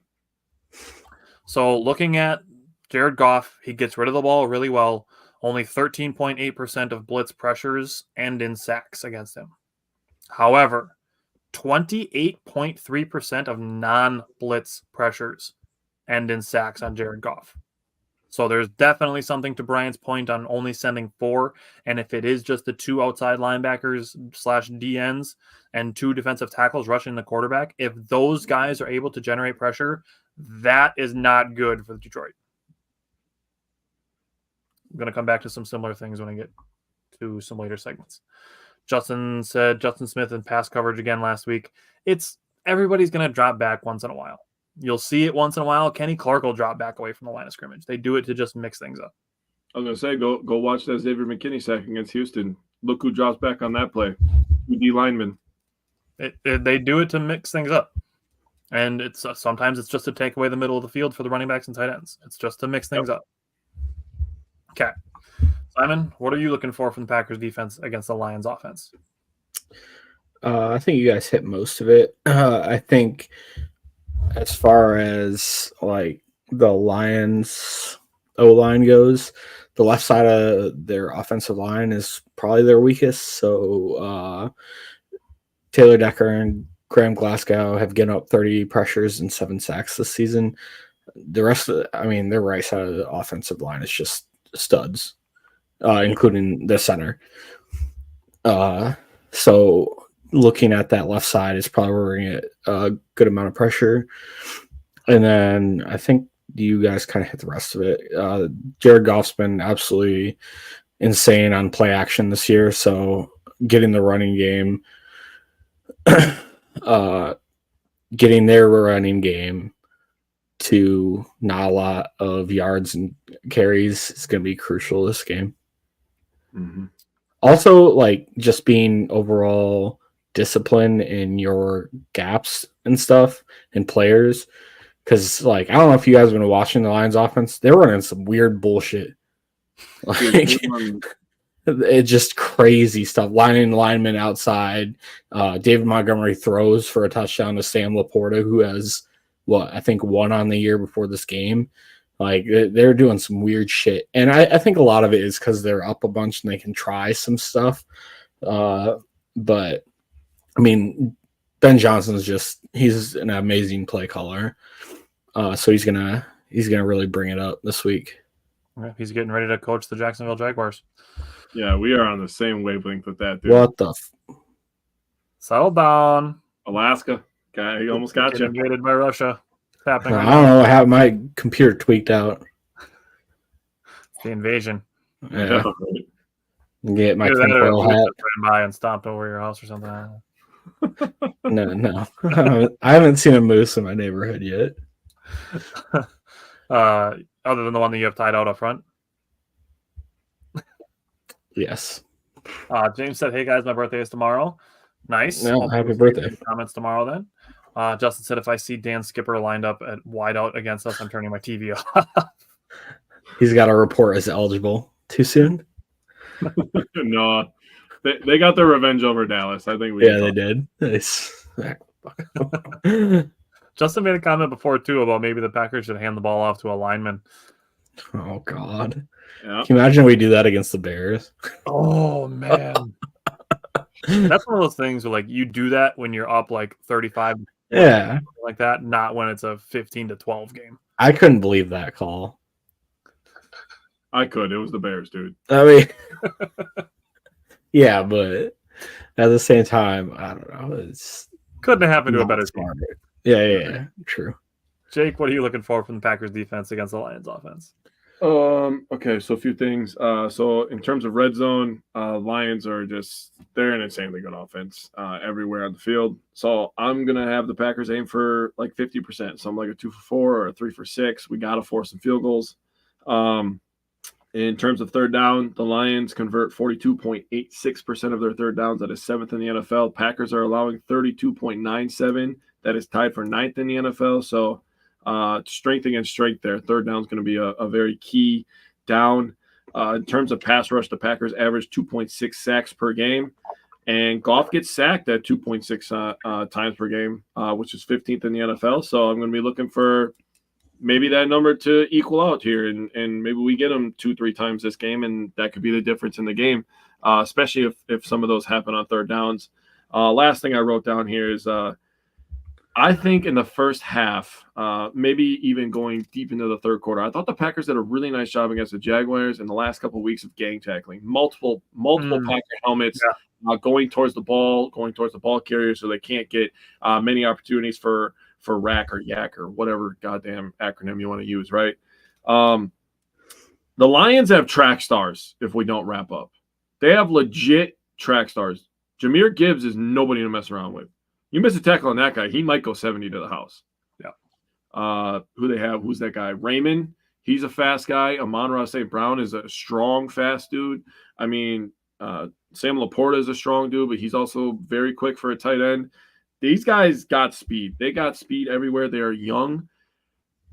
So looking at Jared Goff, he gets rid of the ball really well. Only 13.8% of blitz pressures end in sacks against him. However, 28.3% of non-blitz pressures end in sacks on Jared Goff. So there's definitely something to Brian's point on only sending 4. And if it is just the 2 outside linebackers / DNs and 2 defensive tackles rushing the quarterback, if those guys are able to generate pressure, that is not good for Detroit. I'm going to come back to some similar things when I get to some later segments. Justin said Justin Smith in pass coverage again last week. Everybody's going to drop back once in a while. You'll see it once in a while. Kenny Clark will drop back away from the line of scrimmage. They do it to just mix things up. I was going to say, go watch that Xavier McKinney sack against Houston. Look who drops back on that play. D lineman. They do it to mix things up. And sometimes it's just to take away the middle of the field for the running backs and tight ends. It's just to mix things up. Okay. Simon, what are you looking for from the Packers defense against the Lions offense? I think you guys hit most of it. I think as far as like the Lions O-line goes, the left side of their offensive line is probably their weakest. So Taylor Decker and Graham Glasgow have given up 30 pressures and 7 sacks this season. The rest of their right side of the offensive line is just studs, including the center. So looking at that left side is probably where we're going to get a good amount of pressure. And then I think you guys kind of hit the rest of it. Jared Goff's been absolutely insane on play action this year. So getting the running game, getting their running game to not a lot of yards and carries is going to be crucial this game. Mm-hmm. Also, like just being overall discipline in your gaps and stuff and players. Because, like, I don't know if you guys have been watching the Lions offense. They're running some weird bullshit. Like, it's just crazy stuff. Lining linemen outside. David Montgomery throws for a touchdown to Sam Laporta, who has, I think 1 on the year before this game. Like, they're doing some weird shit. And I think a lot of it is because they're up a bunch and they can try some stuff. But, I mean, Ben Johnson's he's an amazing play caller. So he's gonna really bring it up this week. He's getting ready to coach the Jacksonville Jaguars. Yeah, we are on the same wavelength with that, dude. What the? Settle down. Alaska. Guy, he almost got Get you. invaded by Russia. It's happening. I don't know how my computer tweaked out. It's the invasion. Yeah. Get my Either that or a tinfoil moose hat. that ran by and stomped over your house or something. I don't know. No. I haven't seen a moose in my neighborhood yet. Other than the one that you have tied out up front. Yes. James said, "Hey guys, my birthday is tomorrow." Nice. No, Hopefully happy we'll see birthday. some comments tomorrow then. Justin said, "If I see Dan Skipper lined up at wideout against us, I'm turning my TV off." He's got a report as eligible. Too soon? No, they got their revenge over Dallas. I think They did. Nice. Justin made a comment before too about maybe the Packers should hand the ball off to a lineman. Oh God. Yeah. Can you imagine we do that against the Bears? Oh man. That's one of those things where like you do that when you're up like 35, Yeah. like that, not when it's a 15-12 game. I couldn't believe that call. I could. It was the Bears, dude. I mean, yeah, but at the same time, I don't know. It's Couldn't have happened to a not better team. smart. Yeah, true. Jake, what are you looking for from the Packers defense against the Lions offense? Okay, so a few things. So in terms of red zone, Lions are they're an insanely good offense everywhere on the field. So I'm gonna have the Packers aim for like 50%. So I'm like a 2 for 4 or a 3 for 6. We gotta force some field goals. In terms of third down, the Lions convert 42.86% of their third downs. That is 7th in the NFL. Packers are allowing 32.97. That is tied for 9th in the NFL. So strength against strength there. Third down is going to be a very key down. In terms of pass rush, the Packers average 2.6 sacks per game. And Goff gets sacked at 2.6 times per game, which is 15th in the NFL. So I'm going to be looking for maybe that number to equal out here, and maybe we get them 2-3 times this game, and that could be the difference in the game, especially if some of those happen on third downs. Last thing I wrote down here is I think in the first half, maybe even going deep into the third quarter, I thought the Packers did a really nice job against the Jaguars in the last couple of weeks of gang tackling. Multiple Packer helmets going towards the ball carrier so they can't get many opportunities for rack or yak or whatever goddamn acronym you want to use, right? The Lions have track stars if we don't wrap up. They have legit track stars. Jahmyr Gibbs is nobody to mess around with. You miss a tackle on that guy, he might go 70 to the house. Yeah. Who they have? Who's that guy? Raymond. He's a fast guy. Amon-Ra St. Brown is a strong, fast dude. I mean, Sam Laporta is a strong dude, but he's also very quick for a tight end. These guys got speed. They got speed everywhere. They are young.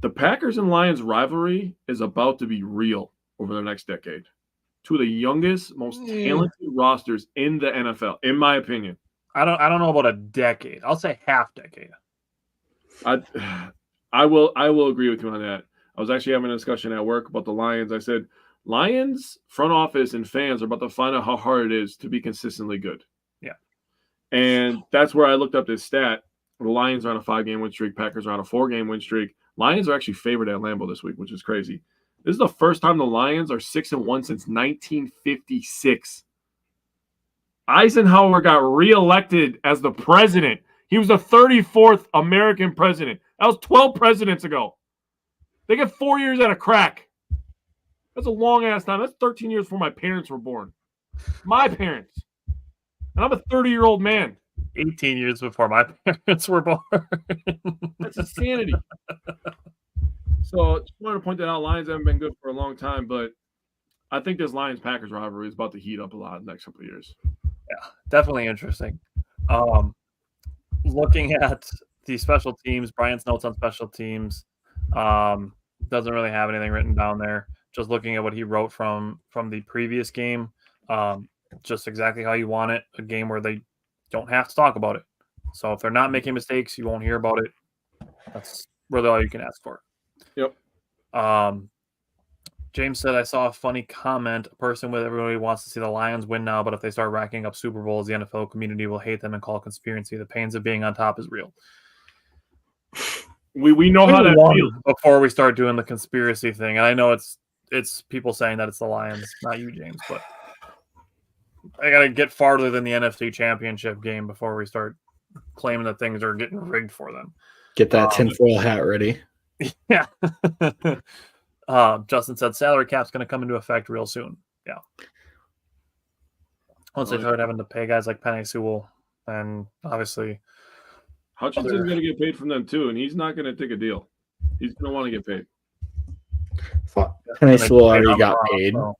The Packers and Lions rivalry is about to be real over the next decade. Two of the youngest, most talented rosters in the NFL, in my opinion. I don't know about a decade. I'll say half decade. I will agree with you on that. I was actually having a discussion at work about the Lions. I said, Lions front office and fans are about to find out how hard it is to be consistently good. Yeah. And that's where I looked up this stat. The Lions are on a 5-game win streak. Packers are on a 4-game win streak. Lions are actually favored at Lambeau this week, which is crazy. This is the first time the Lions are 6-1 since 1956. Eisenhower got reelected as the president. He was the 34th American president. That was 12 presidents ago. They get 4 years at a crack. That's a long-ass time. That's 13 years before my parents were born. My parents. And I'm a 30-year-old man. 18 years before my parents were born. That's insanity. So just wanted to point that out. Lions haven't been good for a long time, but I think this Lions-Packers rivalry is about to heat up a lot in the next couple of years. Yeah, definitely interesting. Looking at the special teams, Brian's notes on special teams, doesn't really have anything written down there. Just looking at what he wrote from the previous game, just exactly how you want it, a game where they don't have to talk about it. So if they're not making mistakes, you won't hear about it. That's really all you can ask for. Yep. James said, I saw a funny comment. A person with everybody wants to see the Lions win now, but if they start racking up Super Bowls, the NFL community will hate them and call conspiracy. The pains of being on top is real. We know how that feels. Before we start doing the conspiracy thing. And I know it's people saying that it's the Lions, not you, James, but I got to get farther than the NFC Championship game before we start claiming that things are getting rigged for them. Get that tinfoil hat ready. Yeah. Justin said salary cap's going to come into effect real soon. Yeah. Once they start having to pay guys like Penei Sewell, and obviously Hutchinson's going to get paid from them too, and he's not going to take a deal. He's going to want to get paid. Penei Sewell already got paid. So.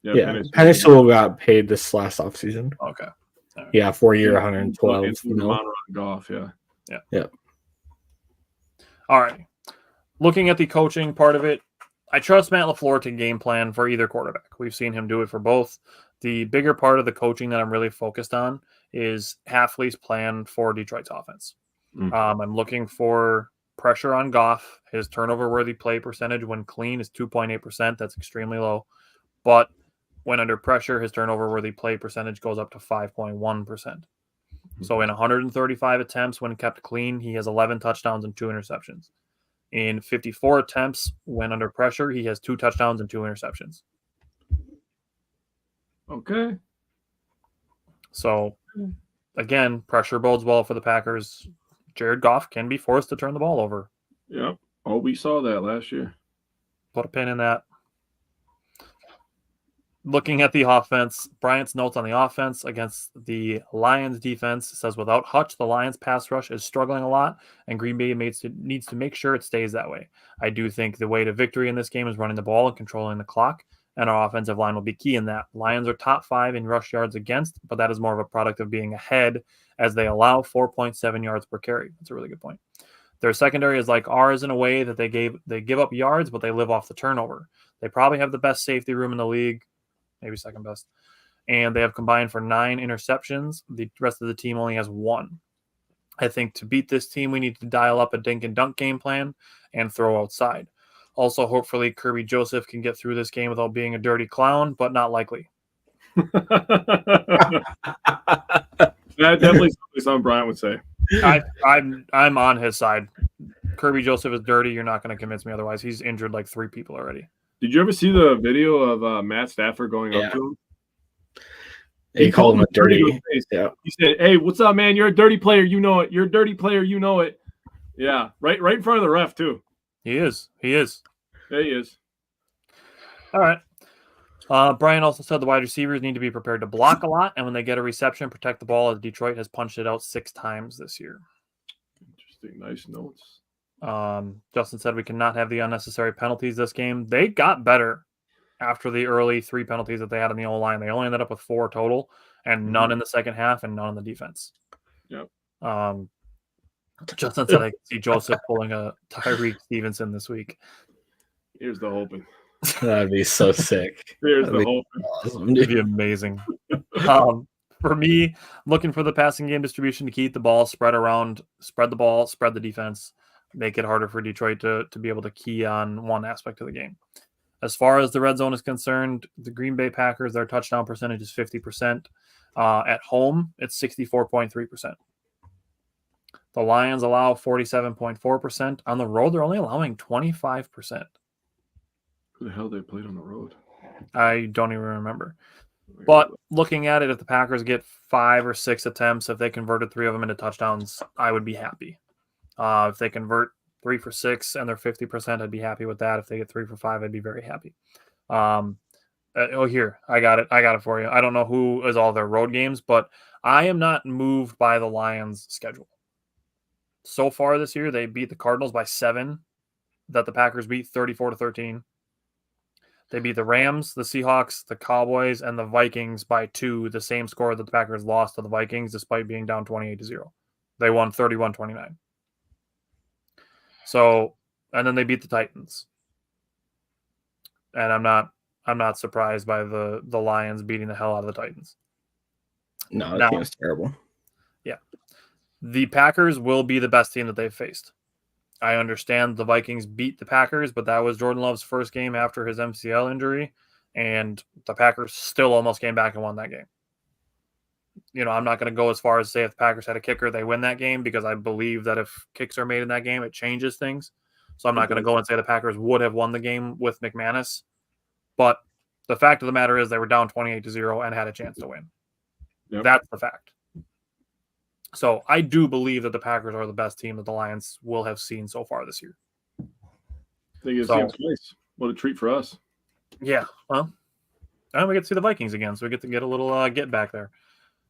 Yeah, Penei Sewell got paid this last offseason. Okay. Right. Yeah, 4-year, 112. Golf, yeah. All right. Looking at the coaching part of it, I trust Matt LaFleur to game plan for either quarterback. We've seen him do it for both. The bigger part of the coaching that I'm really focused on is Hafley's plan for Detroit's offense. I'm looking for pressure on Goff. His turnover-worthy play percentage when clean is 2.8%. That's extremely low. But when under pressure, his turnover-worthy play percentage goes up to 5.1%. So in 135 attempts when kept clean, he has 11 touchdowns and 2 interceptions. In 54 attempts when under pressure, he has 2 touchdowns and 2 interceptions. Okay. So, again, pressure bodes well for the Packers. Jared Goff can be forced to turn the ball over. Yep. Oh, we saw that last year. Put a pin in that. Looking at the offense, Bryant's notes on the offense against the Lions defense says without Hutch, the Lions pass rush is struggling a lot, and Green Bay needs to make sure it stays that way. I do think the way to victory in this game is running the ball and controlling the clock, and our offensive line will be key in that. Lions are top 5 in rush yards against, but that is more of a product of being ahead as they allow 4.7 yards per carry. That's a really good point. Their secondary is like ours in a way that they give up yards, but they live off the turnover. They probably have the best safety room in the league. Maybe second best. And they have combined for 9 interceptions. The rest of the team only has 1. I think to beat this team, we need to dial up a dink and dunk game plan and throw outside. Also, hopefully, Kirby Joseph can get through this game without being a dirty clown, but not likely. That definitely something Bryant would say. I'm on his side. Kirby Joseph is dirty. You're not going to convince me otherwise. He's injured like 3 people already. Did you ever see the video of Matt Stafford going up to him? He called him a dirty. Yeah. He said, "Hey, what's up, man? You're a dirty player. You know it. You're a dirty player. You know it." Yeah, right in front of the ref too. He is. Yeah, he is. All right. Brian also said the wide receivers need to be prepared to block a lot, and when they get a reception, protect the ball, as Detroit has punched it out 6 times this year. Interesting. Nice notes. Justin said we cannot have the unnecessary penalties this game. They got better after the early 3 penalties that they had on the O-line. They only ended up with 4 total, and none in the second half and none in the defense. Yep. Justin said I could see Joseph pulling a Tyreek Stevenson this week. Here's the hoping. That'd be so sick. Here's the hoping. Awesome. It'd be amazing. For me, looking for the passing game distribution to keep the ball spread around, spread the ball, spread the defense, make it harder for Detroit to be able to key on one aspect of the game. As far as the red zone is concerned, the Green Bay Packers, their touchdown percentage is 50%. At home, it's 64.3%. The Lions allow 47.4%. On the road, they're only allowing 25%. Who the hell they played on the road? I don't even remember. But looking at it, if the Packers get 5 or 6 attempts, if they converted 3 of them into touchdowns, I would be happy. If they convert 3 for 6 and they're 50%, I'd be happy with that. If they get 3 for 5, I'd be very happy. Here, I got it for you. I don't know who is all their road games, but I am not moved by the Lions' schedule. So far this year, they beat the Cardinals by 7, that the Packers beat 34-13. They beat the Rams, the Seahawks, the Cowboys, and the Vikings by 2, the same score that the Packers lost to the Vikings despite being down 28-0. They won 31-29. So, and then they beat the Titans. And I'm not surprised by the Lions beating the hell out of the Titans. No, that was terrible. Yeah. The Packers will be the best team that they've faced. I understand the Vikings beat the Packers, but that was Jordan Love's first game after his MCL injury, and the Packers still almost came back and won that game. You know, I'm not going to go as far as say if the Packers had a kicker, they win that game, because I believe that if kicks are made in that game, it changes things. So I'm not going to go and say the Packers would have won the game with McManus, but The fact of the matter is they were down 28-0 and had a chance to win. Yep. That's the fact. So I do believe that the Packers are the best team that the Lions will have seen so far this year. I think it's twice. What a treat for us. Yeah, well, and we get to see the Vikings again, so we get to get a little get back there.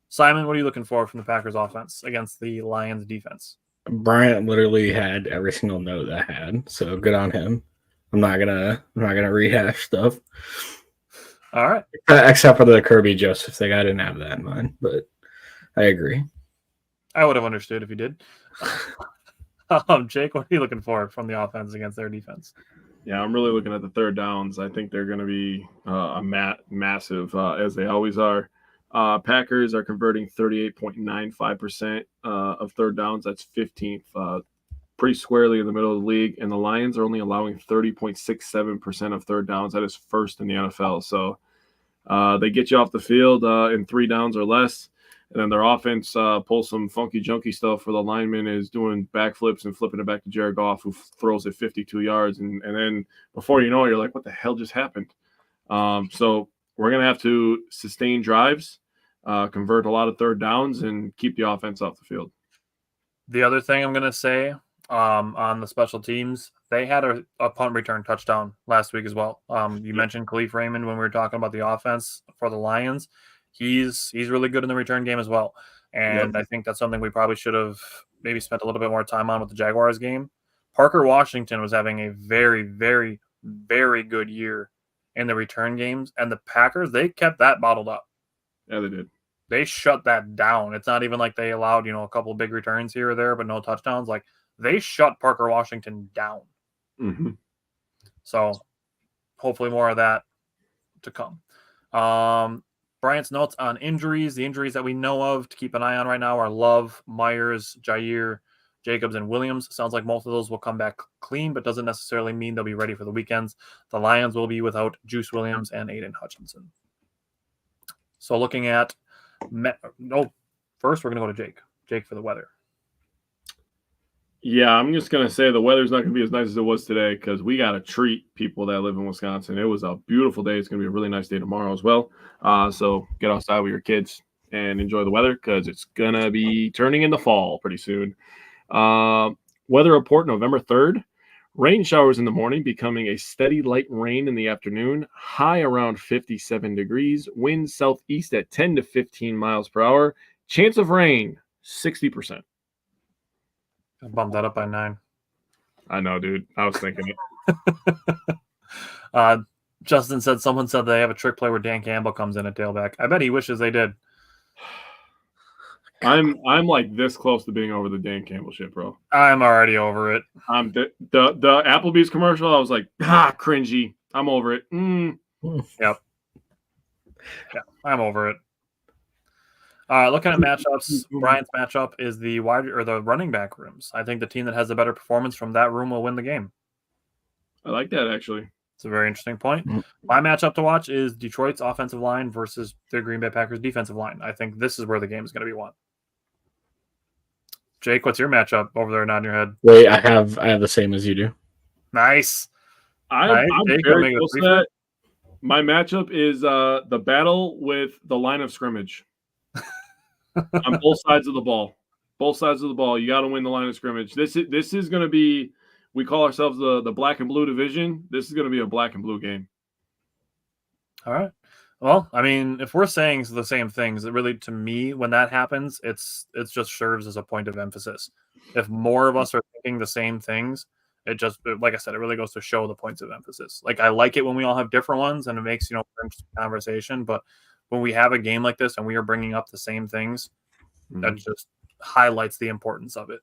Simon, what are you looking for from the Packers offense against the Lions defense? Bryant literally had every single note I had, so good on him. I'm not gonna rehash stuff. All right, except for the Kirby Joseph thing, I didn't have that in mind, but I agree. I would have understood if you did. Jake, what are you looking for from the offense against their defense? Yeah, I'm really looking at the third downs. I think they're going to be massive, as they always are. Packers are converting 38.95% of third downs. That's 15th, pretty squarely in the middle of the league. And the Lions are only allowing 30.67% of third downs. That is first in the NFL. So they get you off the field in 3 downs or less. And then their offense pulls some funky, junky stuff where the lineman is doing backflips and flipping it back to Jared Goff, who throws it 52 yards. And then before you know it, you're like, what the hell just happened? So we're going to have to sustain drives, convert a lot of third downs, and keep the offense off the field. The other thing I'm going to say on the special teams, they had a punt return touchdown last week as well. You mentioned Khalif Raymond when we were talking about the offense for the Lions. He's really good in the return game as well. And I think that's something we probably should have maybe spent a little bit more time on with the Jaguars game. Parker Washington was having a very, very, very good year in the return games. And the Packers, they kept that bottled up. Yeah, they did. They shut that down. It's not even like they allowed, a couple big returns here or there, but no touchdowns. Like, they shut Parker Washington down. Mm-hmm. So hopefully more of that to come. Bryant's notes on injuries. The injuries that we know of to keep an eye on right now are Love, Myers, Jair, Jacobs, and Williams. Sounds like most of those will come back clean, but doesn't necessarily mean they'll be ready for the weekends. The Lions will be without Juice Williams and Aiden Hutchinson. So looking at first we're going to go to Jake. Jake for the weather. Yeah, I'm just going to say the weather's not going to be as nice as it was today because we got to treat people that live in Wisconsin. It was a beautiful day. It's going to be a really nice day tomorrow as well. So get outside with your kids and enjoy the weather because it's going to be turning into fall pretty soon. Weather report November 3rd. Rain showers in the morning, becoming a steady light rain in the afternoon. High around 57 degrees. Wind southeast at 10 to 15 miles per hour. Chance of rain, 60%. I bumped that up by 9. I know, dude. I was thinking it. Justin said someone said they have a trick play where Dan Campbell comes in at tailback. I bet he wishes they did. I'm like this close to being over the Dan Campbell shit, bro. I'm already over it. The Applebee's commercial, I was like, cringy. I'm over it. Yep. Yeah, I'm over it. Looking at matchups, Bryant's matchup is the running back rooms. I think the team that has a better performance from that room will win the game. I like that, actually. It's a very interesting point. My matchup to watch is Detroit's offensive line versus the Green Bay Packers defensive line. I think this is where the game is going to be won. Jake, what's your matchup over there nodding your head? Wait, I have the same as you do. Nice. I'm very close to that. My matchup is the battle with the line of scrimmage. On both sides of the ball. Both sides of the ball. You got to win the line of scrimmage. This is going to be, we call ourselves the black and blue division. This is going to be a black and blue game. All right. Well, I mean, if we're saying the same things, it really, to me, when that happens, it just serves as a point of emphasis. If more of us are thinking the same things, it just, like I said, it really goes to show the points of emphasis. Like, I like it when we all have different ones and it makes, for interesting conversation, but when we have a game like this and we are bringing up the same things, that just highlights the importance of it.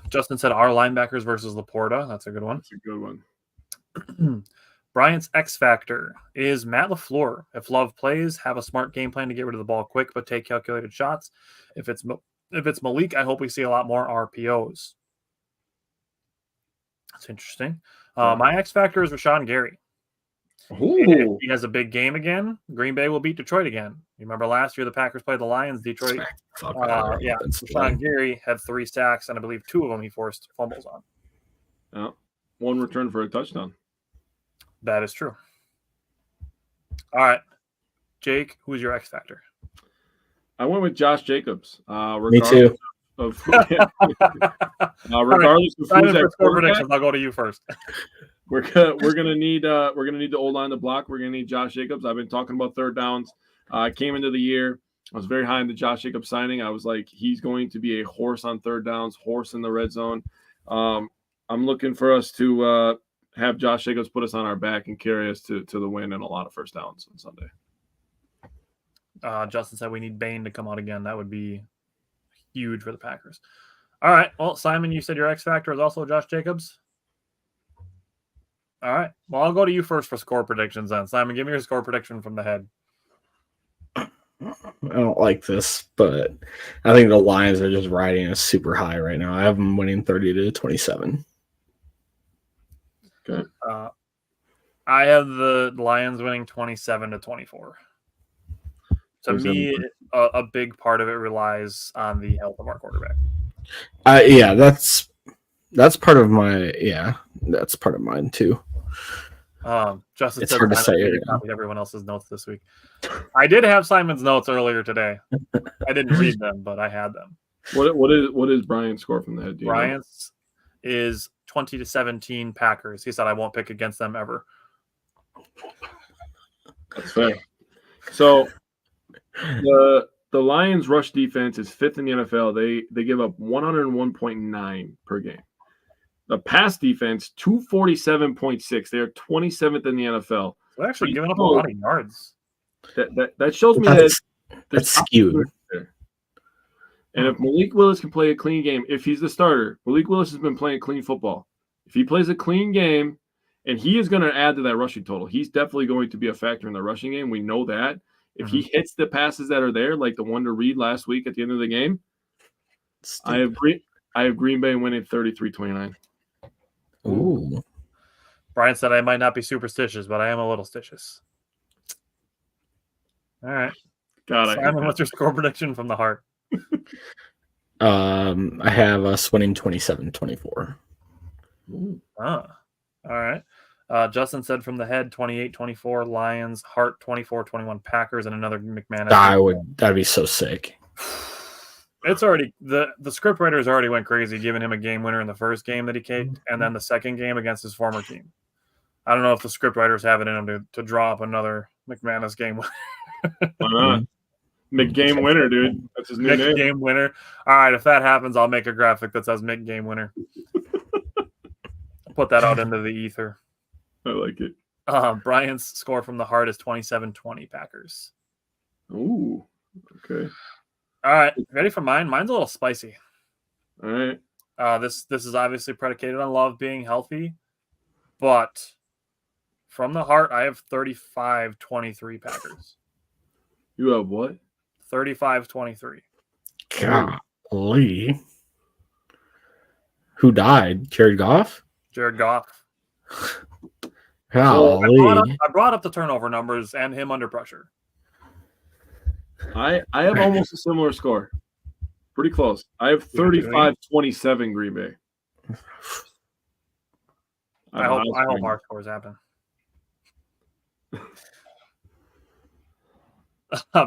Justin said our linebackers versus Laporta. That's a good one. That's a good one. Bryant's X factor is Matt LaFleur. If Love plays, have a smart game plan to get rid of the ball quick, but take calculated shots. If it's Malik, I hope we see a lot more RPOs. That's interesting. My X factor is Rashawn Gary. If he has a big game again, Green Bay will beat Detroit again. You remember last year the Packers played the Lions, Detroit. Rashawn Gary had 3 sacks, and I believe 2 of them he forced fumbles on. One return for a touchdown. That is true. All right. Jake, who's your X factor? I went with Josh Jacobs. Me too. Regardless of Simon, who's for at score quarterback, predictions, I'll go to you first. we're gonna need the old line to block. We're gonna need Josh Jacobs. I've been talking about third downs. I came into the year. I was very high in the Josh Jacobs signing. I was like, he's going to be a horse on third downs, horse in the red zone. I'm looking for us to have Josh Jacobs put us on our back and carry us to the win and a lot of first downs on Sunday. Justin said we need Bane to come out again. That would be huge for the Packers. All right. Well, Simon, you said your X factor is also Josh Jacobs. All right. Well, I'll go to you first for score predictions then. Simon, give me your score prediction from the head. I don't like this, but I think the Lions are just riding us super high right now. I have them winning 30-27. Okay. I have the Lions winning 27-24. To me, a big part of it relies on the health of our quarterback. Yeah, that's part of my that's part of mine too. Justin It's said hard to say. I copied everyone else's notes this week. I did have Simon's notes earlier today. I didn't read them, but I had them. What is Brian's score from the head? Brian's is 20-17 Packers. He said I won't pick against them ever. That's fair. So the Lions rush defense is 5th in the NFL. They give up 101.9 per game. The pass defense 247.6. They are 27th in the NFL. They're actually giving up a lot of yards. That shows me that's skewed. And if Malik Willis can play a clean game, if he's the starter, Malik Willis has been playing clean football. If he plays a clean game, and he is going to add to that rushing total, he's definitely going to be a factor in the rushing game. We know that. If he hits the passes that are there, like the one to Reed last week at the end of the game, I have Green Bay winning 33-29. Ooh. Brian said I might not be superstitious, but I am a little stitious. All right. Simon, what's your score prediction from the heart? I have us winning 27-24. All right. Justin said from the head 28-24 Lions, heart 24-21 Packers, and another McManus. That'd be so sick. It's already the script writers already went crazy giving him a game winner in the first game that he kicked, and then the second game against his former team. I don't know if the script writers have it in them to draw up another McManus game winner. Why not? McGame winner, dude. That's his new name. Game winner. All right, if that happens, I'll make a graphic that says McGame winner. Put that out into the ether. I like it. Brian's score from the heart is 27-20 Packers. Ooh, okay. All right, ready for mine? Mine's a little spicy. All right. This is obviously predicated on Love being healthy, but from the heart, I have 35-23 Packers. You have what? 35-23. Golly. Who died? Jared Goff? Jared Goff. Golly. I brought up the turnover numbers and him under pressure. I have almost a similar score. Pretty close. I have 35-27 Green Bay. I hope our scores happen.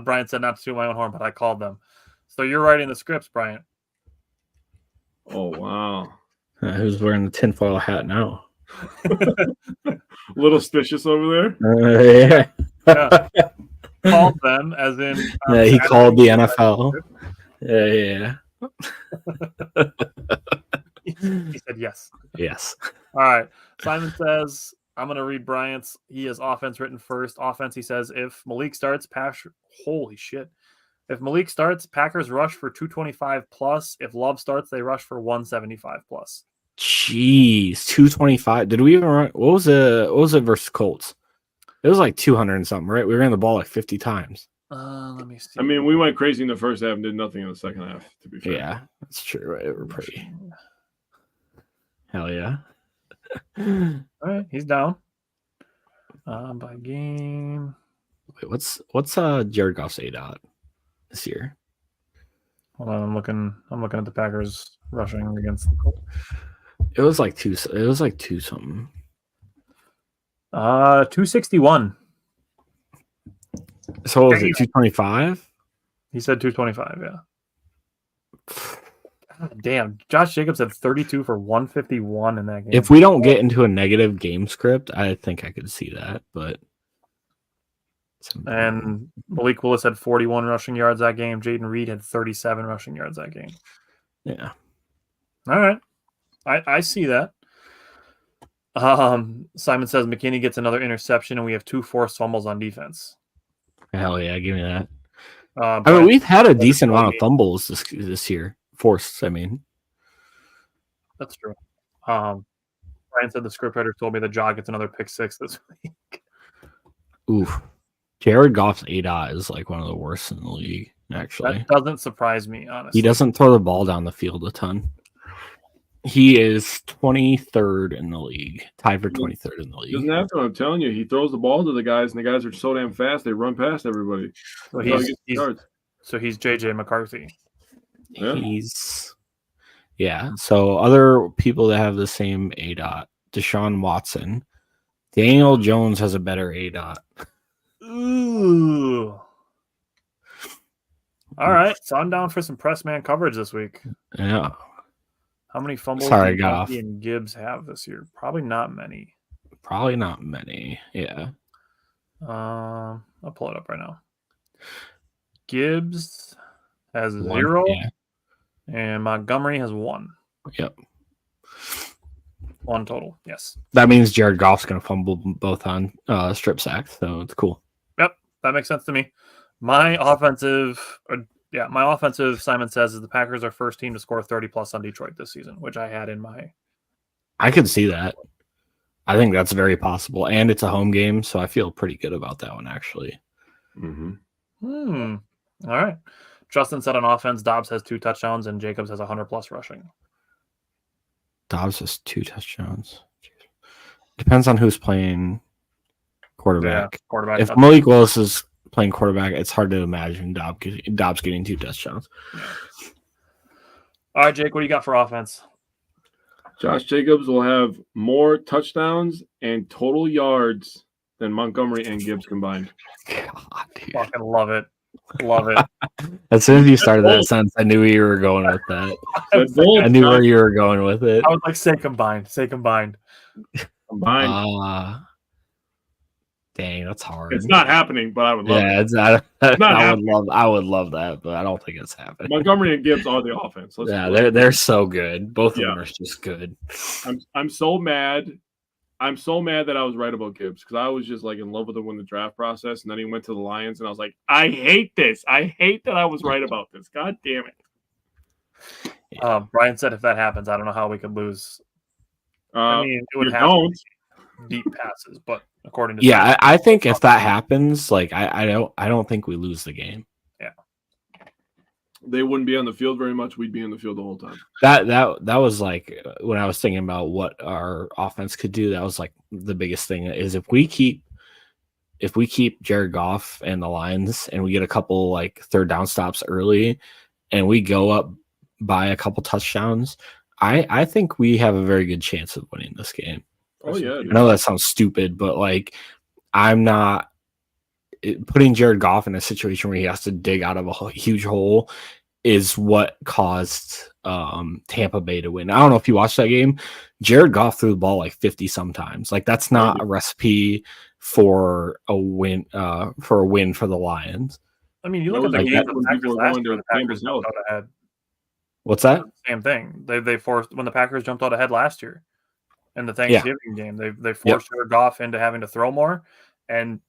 Brian said not to toot my own horn, but I called them. So you're writing the scripts, Brian. Oh, wow. Who's wearing the tinfoil hat now? Little suspicious over there. Yeah. Called them, as in... he called the NFL. Yeah. He said yes. Yes. All right. Simon says, I'm going to read Bryant's. He has offense written first. Offense, he says, if Malik starts, holy shit. If Malik starts, Packers rush for 225 plus. If Love starts, they rush for 175 plus. Jeez, 225. Did we even run? What was it versus Colts? It was like 200 and something, right? We ran the ball like 50 times. Let me see. I mean, we went crazy in the first half and did nothing in the second half, to be fair. Yeah, that's true. Right? We're pretty. Hell yeah. All right, he's down. By game. Wait, what's Jared Goff's ADOT this year? Hold on, I'm looking at the Packers rushing against the Colts. It was like two something. 261. So what was it 225? He said 225. Yeah. God damn, Josh Jacobs had 32 for 151 in that game. If we don't get into a negative game script, I think I could see that. But and Malik Willis had 41 rushing yards that game. Jaden Reed had 37 rushing yards that game. Yeah. All right, I see that. Simon says McKinney gets another interception, and we have 2 forced fumbles on defense. Hell yeah, give me that. I mean, we've had a decent amount of fumbles this year. Forced, I mean. That's true. Brian said the scriptwriter told me that Jaw gets another pick 6 this week. Oof. Jared Goff's ADOT is like one of the worst in the league, actually. That doesn't surprise me, honestly. He doesn't throw the ball down the field a ton. He is 23rd in the league, tied for 23rd in the league. Doesn't have to. I'm telling you, he throws the ball to the guys, and the guys are so damn fast they run past everybody. So he's JJ McCarthy. Yeah. So other people that have the same ADOT, Deshaun Watson, Daniel Jones has a better ADOT. Ooh. All right, so I'm down for some press man coverage this week. Yeah. How many fumbles Sorry, do Goff and Gibbs have this year? Probably not many. Yeah. I'll pull it up right now. Gibbs has 1, 0, yeah. and Montgomery has 1. Yep. 1 total. Yes. That means Jared Goff's going to fumble both on strip sacks, so it's cool. Yep, that makes sense to me. My offensive, Simon says, is the Packers are first team to score 30-plus on Detroit this season, which I had in my... I could see that. I think that's very possible, and it's a home game, so I feel pretty good about that one, actually. All right. Justin said on offense, Dobbs has 2 touchdowns, and Jacobs has 100-plus rushing. Dobbs has 2 touchdowns. Depends on who's playing quarterback. Yeah, quarterback. If Malik Willis is playing quarterback, it's hard to imagine Dobbs getting 2 touchdowns. Yeah. All right, Jake, what do you got for offense? Josh Jacobs will have more touchdowns and total yards than Montgomery and Gibbs combined. God, dude. Fucking love it. Love it. As soon as you started that sentence, I knew where you were going with that. I knew where you were going with it. I was like, say combined. Combined. Dang, that's hard. It's not happening, but I would love it. I would love that, but I don't think it's happening. Montgomery and Gibbs are the offense. They're so good. Both of them are just good. I'm so mad. I'm so mad that I was right about Gibbs because I was just like in love with him in the draft process, and then he went to the Lions, and I was like, I hate this. I hate that I was right about this. God damn it. Yeah. Brian said if that happens, I don't know how we could lose. I mean, it would have deep passes, but according to I think if that happens, like I don't think we lose the game. Yeah, they wouldn't be on the field very much. We'd be in the field the whole time. That was like when I was thinking about what our offense could do. That was like the biggest thing is if we keep Jared Goff and the Lions and we get a couple like third down stops early and we go up by a couple touchdowns, I think we have a very good chance of winning this game. Oh yeah, I know that sounds stupid, but like I'm not putting Jared Goff in a situation where he has to dig out of a huge hole is what caused Tampa Bay to win. I don't know if you watched that game. Jared Goff threw the ball like 50 sometimes. Like that's not a recipe for a win for the Lions. I mean, you look at the game when the Packers jumped out ahead. What's that? Same thing. They forced when the Packers jumped out ahead last year in the Thanksgiving game. They forced Jared Goff into having to throw more, and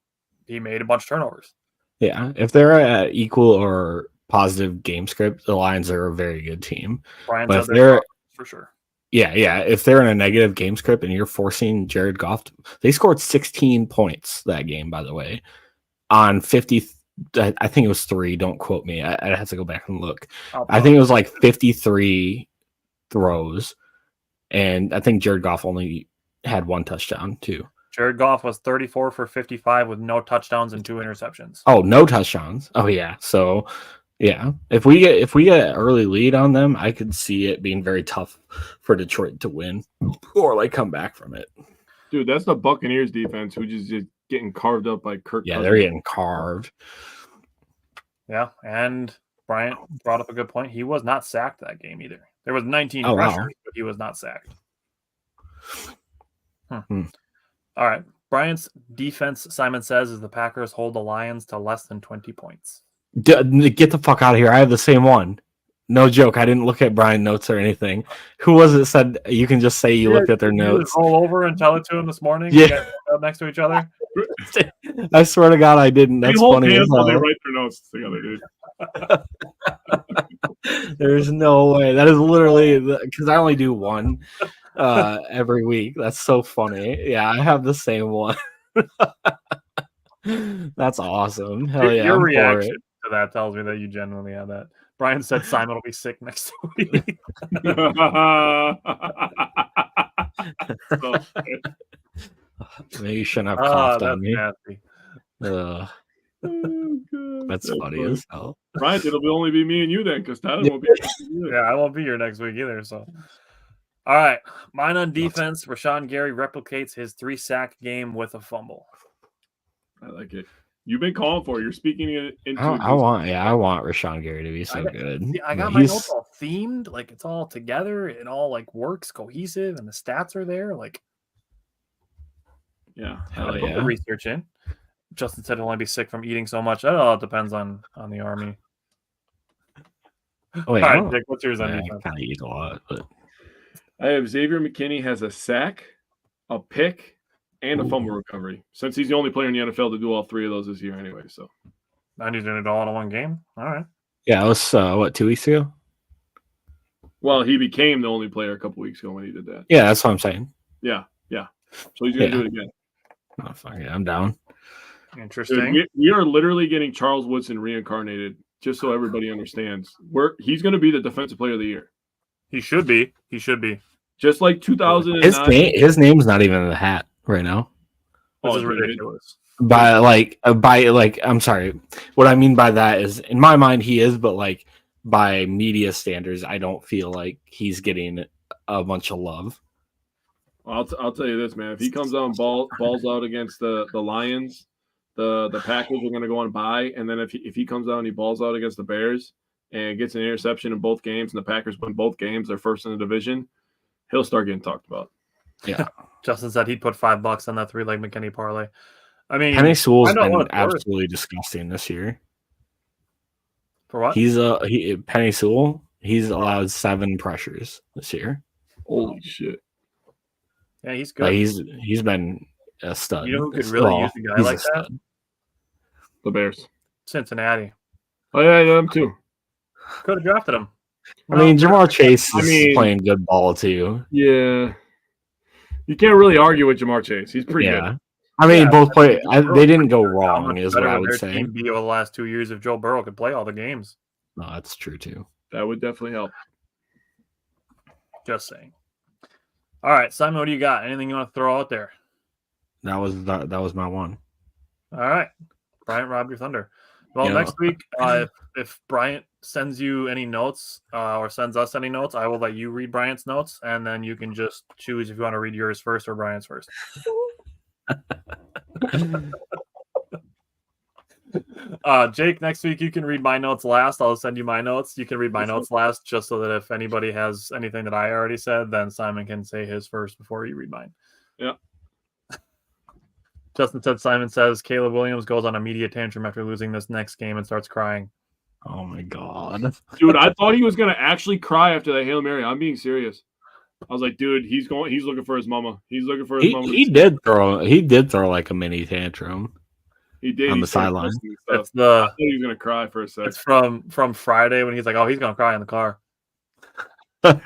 he made a bunch of turnovers. Yeah, if they're at equal or positive game script, the Lions are a very good team. Brian said they're for sure. Yeah. If they're in a negative game script and you're forcing Jared Goff, they scored 16 points that game, by the way, on 50. I think it was 3. Don't quote me. I have to go back and look. I think it was like 53 throws, and I think Jared Goff only had 1 touchdown too. Jared Goff was 34 for 55 with no touchdowns and 2 interceptions. Oh, no touchdowns. Oh yeah. So yeah, if we get an early lead on them, I could see it being very tough for Detroit to win or like come back from it. Dude, that's the Buccaneers defense who just getting carved up by Kirk. Yeah, Cousins. they're getting carved. Yeah, and Bryant brought up a good point. He was not sacked that game either. There was 19 Oh, pressures, wow. but he was not sacked. All Hmm. right. Bryant's defense, Simon says, is the Packers hold the Lions to less than 20 points. Get the fuck out of here. I have the same one. No joke. I didn't look at Brian notes or anything. Who was it said you can just say you looked at their Did you notes? just roll over and tell it to him this morning? Yeah. You guys up next to each other? I swear to God, I didn't. That's They hold funny. hands As while they hell. write their notes together, dude. There's no way. That is literally because I only do one every week. That's so funny. Yeah, I have the same one. That's awesome. Hell yeah. Your I'm for reaction it. to that tells me that you genuinely have that. Brian said Simon will be sick next week. Maybe you shouldn't have coughed That's on me. nasty. Ugh, that's funny as hell. Ryan, it'll only be me and you then, because Tyler won't be. Yeah, I won't be here next week either. So, all right, mine on defense. Rashawn Gary replicates his 3-sack game with a fumble. I like it. You've been calling for it. You're speaking it into. I want Rashawn Gary to be so good. I got my notes all themed, like it's all together. It all like works cohesive, and the stats are there. Like, Yeah, Hell I put yeah. the research in. Justin said he'll only be sick from eating so much. That all depends on the army. Oh, wait, All I right, don't- Dick, what's yours on I defense? kind of eat a lot, but I have Xavier McKinney has a sack, a pick, and a fumble recovery. Since he's the only player in the NFL to do all three of those this year, anyway. So And he's doing it all in one game. All right. yeah, it was 2 weeks ago. well, he became the only player a couple weeks ago when he did that. Yeah, that's what I'm saying. Yeah. So he's gonna Yeah. do it again. Oh, fuck yeah, I'm down. Interesting. Dude, we are literally getting Charles Woodson reincarnated. Just so everybody understands, he's going to be the defensive player of the year. He should be. He should be. Just like 2009. His name's not even in the hat right now. This Oh, is dude, ridiculous. By I'm sorry. What I mean by that is, in my mind, he is, but like by media standards, I don't feel like he's getting a bunch of love. I'll tell you this, man. If he comes out and balls out against the Lions, the Packers are going to go on bye. And then if he comes out and he balls out against the Bears and gets an interception in both games, and the Packers win both games, they're first in the division, he'll start getting talked about. Yeah, Justin said he'd put $5 on that 3-leg McKinney parlay. I mean, Penny Sewell's I know what been it's worth. absolutely disgusting this year. For what? He's Penny Sewell. He's allowed 7 pressures this year. Holy shit. Yeah, he's good. Like he's been a stud. You know who could really use a guy he's like a stud. that? The Bears. Cincinnati. Oh, yeah, them too. Could have drafted him. I mean, Jamar Chase I is mean- playing good ball too. Yeah. You can't really argue with Jamar Chase. He's pretty Yeah. good. I mean, Yeah, both play. Joe They didn't go How wrong, much is better what I would would their say. team be over the last 2 years if Joe Burrow could play all the games? No, that's true too. That would definitely help. Just saying. All right, Simon, what do you got? Anything you want to throw out there? That was my one. All right. Bryant robbed your thunder. Well, Yeah. next week, if Bryant sends you any notes or sends us any notes, I will let you read Bryant's notes, and then you can just choose if you want to read yours first or Bryant's first. Jake, next week you can read my notes last. I'll send you my notes. You can read my notes last, just so that if anybody has anything that I already said, then Simon can say his first before you read mine. Yeah. Justin said, Simon says, Caleb Williams goes on a media tantrum after losing this next game and starts crying. Oh my god. Dude, I thought he was going to actually cry after that Hail Mary. I'm being serious. I was like, dude, he's looking for his mama. He's looking for his mama. He did throw like a mini tantrum. He did. on He the started sideline. posting stuff. It's I the thought he was going to cry for a second. it's from Friday when he's like, oh, he's gonna cry in the car. And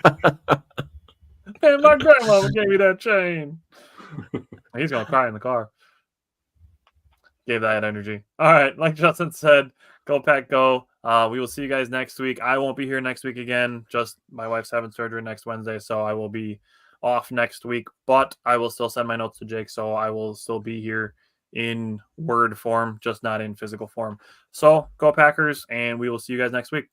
my grandmama gave me that chain. He's gonna cry in the car. Gave that energy. All right, like Justin said, go Pack, go. We will see you guys next week. I won't be here next week again. Just my wife's having surgery next Wednesday, so I will be off next week. But I will still send my notes to Jake, so I will still be here in word form, just not in physical form. So go Packers, and we will see you guys next week.